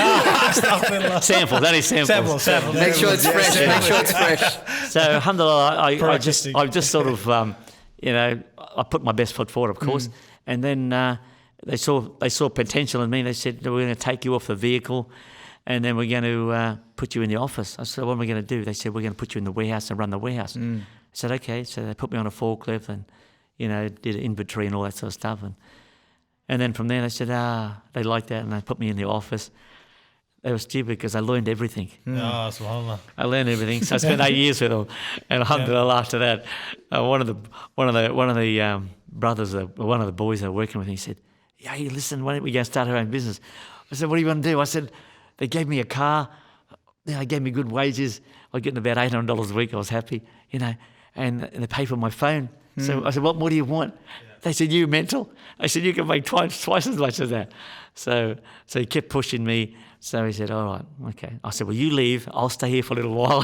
Samples, only samples. Samples. Make sure it's fresh. Make sure it's fresh. So, alhamdulillah, I just Practicing. sort of, I put my best foot forward, of course. And then they saw potential in me. They said, we're going to take you off the vehicle, and then we're going to put you in the office. I said, what am I going to do? They said, we're going to put you in the warehouse and run the warehouse. I said, okay. So they put me on a forklift and, did inventory and all that sort of stuff. And then from there they said, they liked that, and they put me in the office. They were stupid because I learned everything. Oh, subhanallah. I learned everything. So I spent 8 years with them. And alhamdulillah, after that, one of the brothers, one of the boys that were working with me, said, hey, listen, why don't we go start our own business? I said, what do you want to do? I said, they gave me a car. They gave me good wages. I was getting about $800 a week. I was happy, and they paid for my phone. So I said, what more do you want? They said, you mental? I said, you can make twice as much as that. So he kept pushing me. So he said, all right, okay. I said, well, you leave. I'll stay here for a little while.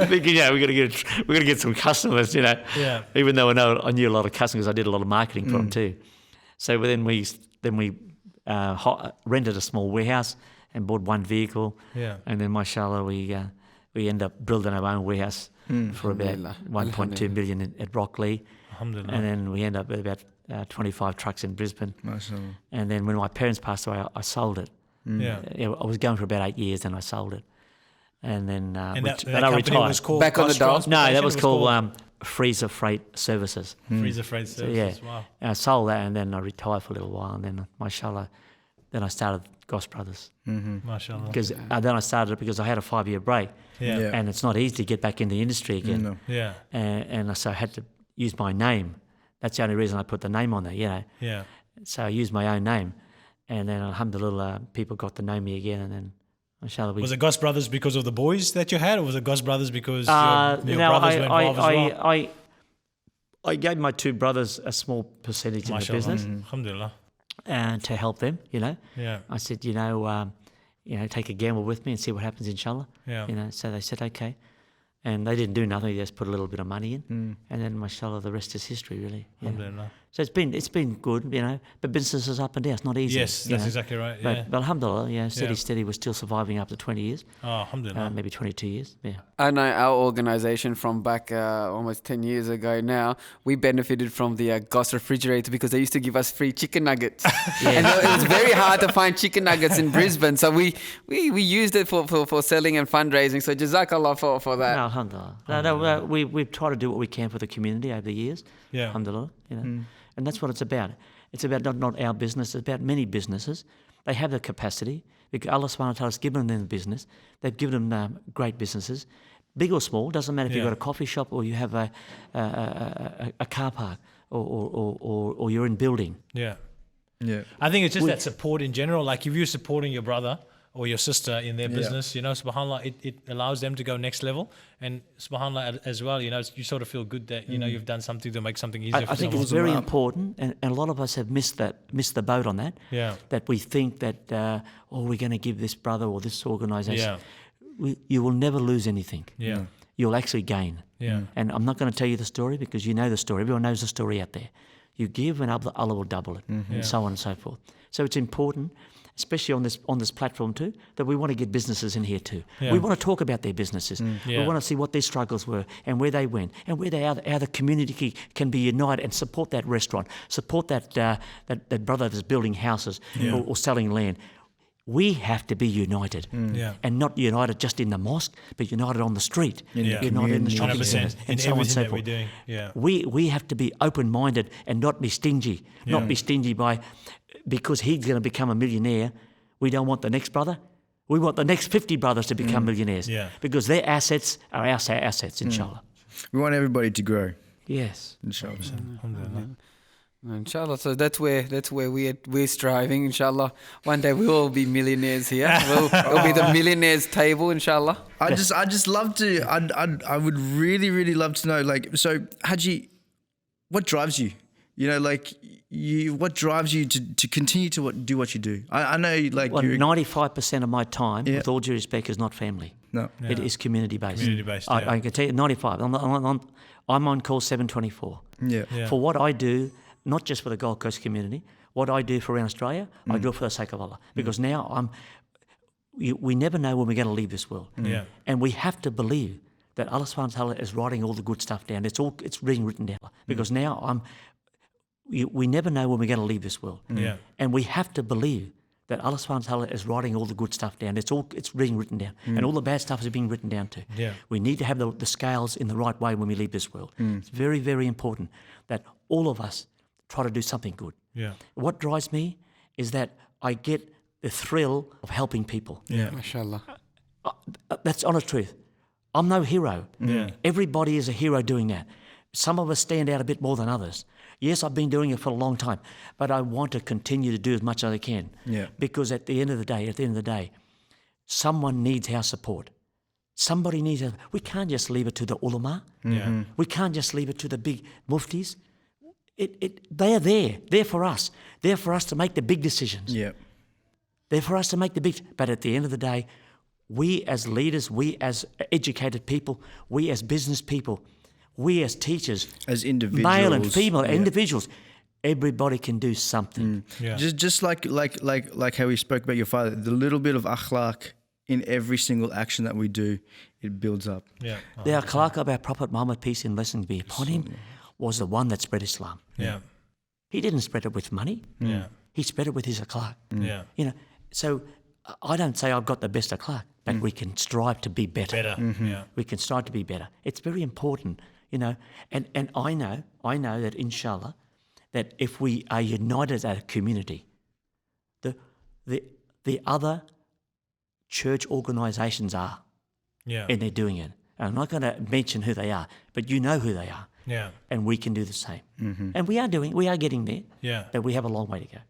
Thinking, we're gonna get some customers, Yeah. Even though I knew a lot of customers, I did a lot of marketing for them too. So then we rented a small warehouse and bought one vehicle. Yeah. And then, mashallah, we end up building our own warehouse for about Alhamdulillah. 1.2 million at Rocklea. Alhamdulillah. And then we end up with about 25 trucks in Brisbane. Mashallah. And then when my parents passed away, I sold it. Yeah. I was going for about 8 years, and I sold it. And then And that I company retired. was called Back on Goss the dole? No, that Transportation? was It called Freezer Freight Services. Freezer Freight Services. Yeah. Wow. And I sold that, and then I retired for a little while, and then, mashallah, then I started Goss Brothers. MashaAllah. Because then I started it because I had a 5-year break, Yeah. Yeah. and it's not easy to get back in the industry again. No. Yeah. And so I had to use my name. That's the only reason I put the name on there, Yeah. So I used my own name, and then alhamdulillah, people got to know me again, and then mashallah. Was it Goss Brothers because of the boys that you had, or was it Goss Brothers because your No, brothers were involved as well? I gave my two brothers a small percentage in the MashaAllah. business Alhamdulillah. to help them, Yeah. I said, take a gamble with me and see what happens, inshallah. Yeah. So they said, okay. And they didn't do nothing, they just put a little bit of money in. And then, mashallah, the rest is history, really. Yeah. Alhamdulillah. So it's been good, but business is up and down. It's not easy. Yes, that's exactly right. But, Yeah. but alhamdulillah, steady, we're still surviving up to 20 years, Oh, alhamdulillah. maybe 22 years. Yeah. I know our organisation from back almost 10 years ago now, we benefited from the Goss Refrigerator because they used to give us free chicken nuggets. And it was very hard to find chicken nuggets in Brisbane. So we used it for selling and fundraising. So jazakallah for that. No, alhamdulillah. We've tried to do what we can for the community over the years. Yeah. Alhamdulillah. And that's what it's about. It's about not our business, it's about many businesses. They have the capacity. Because Allah subhanahu wa ta'ala has given them the business. They've given them great businesses. Big or small, doesn't matter if you've got a coffee shop or you have a car park or you're in building. Yeah. Yeah. I think it's just that support in general. Like if you're supporting your brother or your sister in their business, subhanAllah, it allows them to go next level. And subhanAllah as well, you sort of feel good that, you've done something to make something easier for I think someone. it's very important, and a lot of us have missed the boat on that. Yeah. That we think that, we're going to give this brother or this organisation. Yeah. you will never lose anything. Yeah. You'll actually gain. Yeah. And I'm not going to tell you the story because you know the story. Everyone knows the story out there. You give and Allah will double it, and so on and so forth. So it's important, especially on this platform too, that we want to get businesses in here too. Yeah. We want to talk about their businesses. We Yeah. want to see what their struggles were and where they went and where they are, how the community can be united and support that restaurant, support that brother that's building houses or selling land. We have to be united, Yeah. and not united just in the mosque, but united on the street, Yeah. united in the shopping 100% centres, in and so on and everything so that we're forth. doing. Yeah. We have to be open-minded and not be stingy. Not be stingy because he's going to become a millionaire. We don't want the next brother. We want the next 50 brothers to become millionaires. Yeah. Because their assets are our assets, inshallah. We want everybody to grow, Yes. inshallah. Alhamdulillah. Inshallah, so that's where we're striving. Inshallah, one day we will be millionaires here. It'll be the millionaires table. Inshallah. I just love to. I would really love to know. Like, so Hajji, what drives you? You know, like what drives you to continue to do what you do? I know, like, Well, you're 95% of my time, with all due respect, is not family. no. It is community-based. Community-based, I can tell you 95. I'm on call 724. Yeah. Yeah. For what I do, not just for the Gold Coast community, what I do for around Australia, I do it for the sake of Allah. Because now we never know when we're going to leave this world. Yeah. And we have to believe that Allah subhanahu wa ta'ala is writing all the good stuff down. It's being written down. Because now we never know when we're going to leave this world. Yeah. And we have to believe that Allah subhanahu wa ta'ala is writing all the good stuff down. It's being written down. And all the bad stuff is being written down too. Yeah. We need to have the scales in the right way when we leave this world. It's very, very important that all of us try to do something good. Yeah. What drives me is that I get the thrill of helping people. Yeah. Mashallah. That's honest truth. I'm no hero. Yeah. Everybody is a hero doing that. Some of us stand out a bit more than others. Yes, I've been doing it for a long time, but I want to continue to do as much as I can. Yeah. Because at the end of the day, someone needs our support. Somebody needs our. We can't just leave it to the ulama. Yeah. We can't just leave it to the big muftis. They are there. They're for us. They're for us to make the big decisions. Yeah. They're for us to make the big. But at the end of the day, we as leaders, we as educated people, we as business people, we as teachers, As individuals, male and female yeah. individuals, everybody can do something. Yeah. Just like how we spoke about your father, the little bit of akhlaq in every single action that we do, it builds up. Yeah. The akhlaq of our Prophet Muhammad, peace and blessings be upon him, was the one that spread Islam. Yeah. He didn't spread it with money. Yeah. He spread it with his akhlaq. Yeah. You know, so I don't say I've got the best akhlaq, but we can strive to be better. Better. Yeah. We can strive to be better. It's very important, you know. And I know that inshallah, that if we are united as a community, the other church organisations are, Yeah. and they're doing it. And I'm not going to mention who they are, but you know who they are, Yeah. and we can do the same. And we are getting there, Yeah. but we have a long way to go.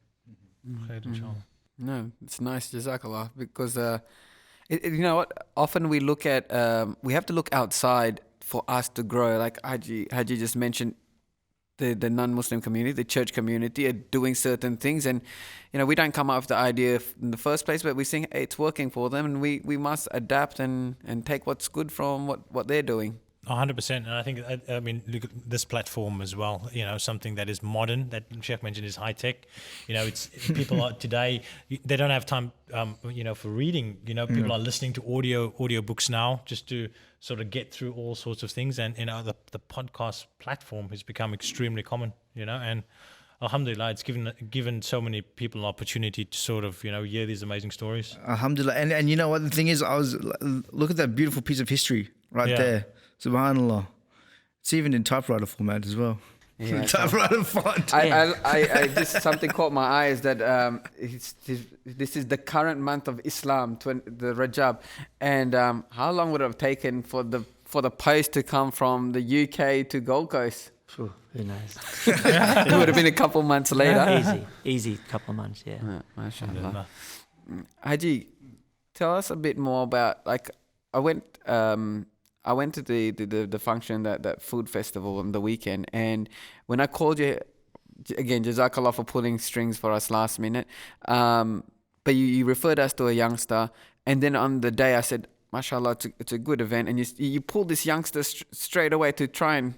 Khair, inshallah. No, it's nice, Jazakallah, because you know what? Often we look at we have to look outside for us to grow. Like Hajji just mentioned, the non-Muslim community, the church community are doing certain things, and you know we don't come up with the idea in the first place, but we think hey, it's working for them, and we must adapt and take what's good from what they're doing. 100%, and I think I mean look at this platform as well. You know, something that is modern, that Sheikh mentioned is high tech. You know, it's people are today they don't have time, you know, for reading. You know, people are listening to audio books now just to sort of get through all sorts of things, and you know, the podcast platform has become extremely common. You know, and alhamdulillah, it's given so many people an opportunity to sort of, you know, hear these amazing stories. Alhamdulillah. And you know what the thing is, look at that beautiful piece of history right there. Subhanallah. It's even in typewriter format as well. Yeah, typewriter font. I just something caught my eye is that this is the current month of Islam, the Rajab, and how long would it have taken for the post to come from the UK to Gold Coast? Phew, who knows? It would have been a couple months later. Easy couple of months, yeah. Mashallah. Hajji, tell us a bit more about, like, I went to the function, that food festival on the weekend, and when I called you, again, Jazakallah for pulling strings for us last minute, but you referred us to a youngster, and then on the day I said, mashallah, it's a good event, and you pull this youngster straight away to try and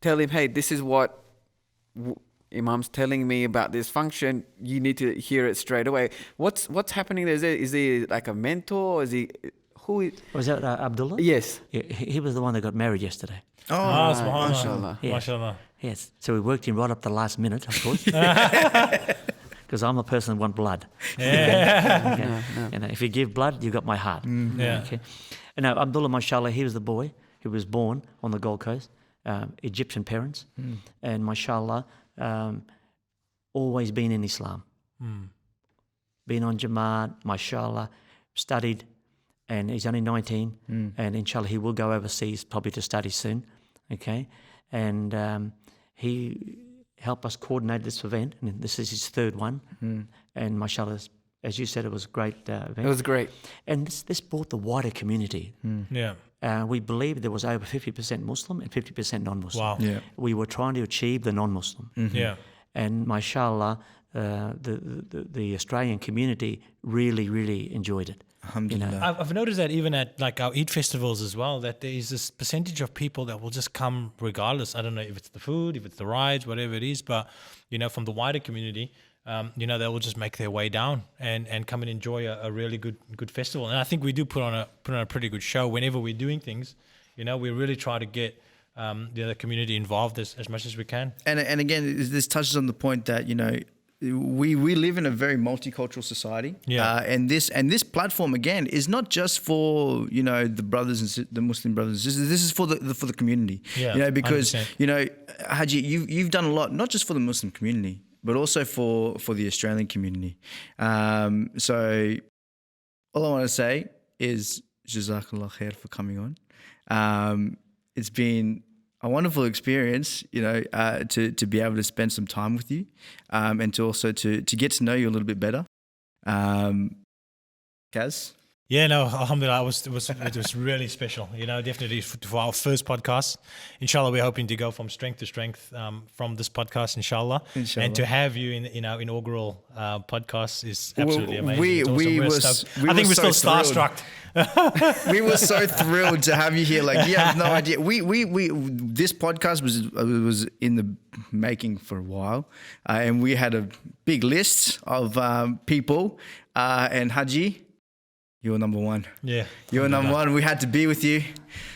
tell him, hey, this is what Imam's telling me about this function. You need to hear it straight away. What's happening there? Is he like a mentor? Is he Was that Abdullah? Yes. Yeah, he was the one that got married yesterday. Oh, subhanallah. mashallah. Yeah. Mashallah. Yes. So we worked him right up to the last minute, of course. Because I'm a person who wants blood. Yeah. Okay. You know, if you give blood, you got my heart. Yeah. Okay. And now Abdullah, mashallah, he was the boy who was born on the Gold Coast, Egyptian parents, and mashallah, always been in Islam. Been on Jamaat, mashallah, studied, and he's only 19, and inshallah he will go overseas probably to study soon. Okay. And he helped us coordinate this event, and this is his third one. And mashallah, as you said, it was a great event. It was great. And this brought the wider community. Yeah. We believe there was over 50% Muslim and 50% non-Muslim. Wow. Yeah. We were trying to achieve the non-Muslim. Yeah. And mashallah, the Australian community really, really enjoyed it. Alhamdulillah. I've noticed that even at like our Eid festivals as well, that there is this percentage of people that will just come regardless. I don't know if it's the food, if it's the rides, whatever it is, but from the wider community, they will just make their way down and come and enjoy a really good festival. And I think we do put on a pretty good show whenever we're doing things. We really try to get the community involved as much as we can. And again, this touches on the point that we live in a very multicultural society. Yeah. And this platform again is not just for the brothers and the Muslim brothers and sisters. This is for the community. Yeah. Because 100%. Hajji, you've done a lot, not just for the Muslim community, but also for the Australian community. So all I want to say is Jazakallah khair for coming on. It's been a wonderful experience, to be able to spend some time with you, and to also to get to know you a little bit better. Kaz? Yeah, no, alhamdulillah, it was really special. Definitely for our first podcast. Inshallah, we're hoping to go from strength to strength from this podcast, inshallah. And to have you in our inaugural podcast is absolutely amazing. I think we're still starstruck. We were so thrilled to have you here. Like, you have no idea. We this podcast was in the making for a while, and we had a big list of people. And Hajji, you're number one. Yeah, you're number one. We had to be with you.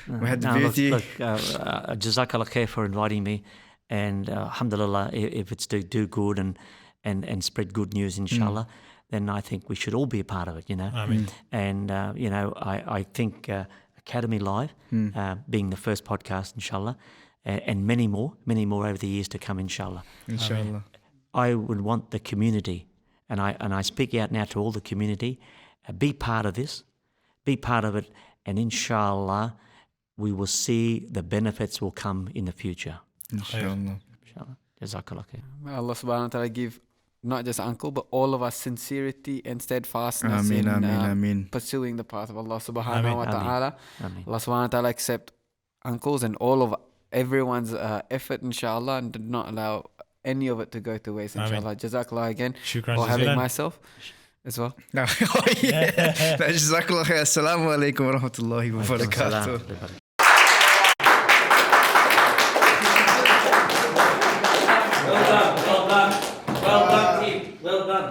We had to be with you. Look, Jazakallah khair for inviting me, and alhamdulillah, if it's to do good and spread good news, inshallah. Then I think we should all be a part of it, Ameen. And, I think Academy Live, being the first podcast, inshallah, and many more over the years to come, inshallah. Inshallah. I would want the community, and I speak out now to all the community, be part of this, be part of it, and inshallah, we will see the benefits will come in the future. Inshallah. Inshallah. Jazakallah khair. May Allah subhanahu wa ta'ala give not just uncle, but all of us sincerity and steadfastness Ameen. pursuing the path of Allah subhanahu wa ta'ala. Ameen. Allah subhanahu wa ta'ala accept uncles and all of everyone's effort, inshallah, and did not allow any of it to go to waste, inshallah. Jazakallah again Shukran for having jazilan. myself as well. Jazakallah khair. Assalamu alaikum wa rahmatullahi wa barakatuh. Well done, team. Well done.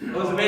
It was amazing.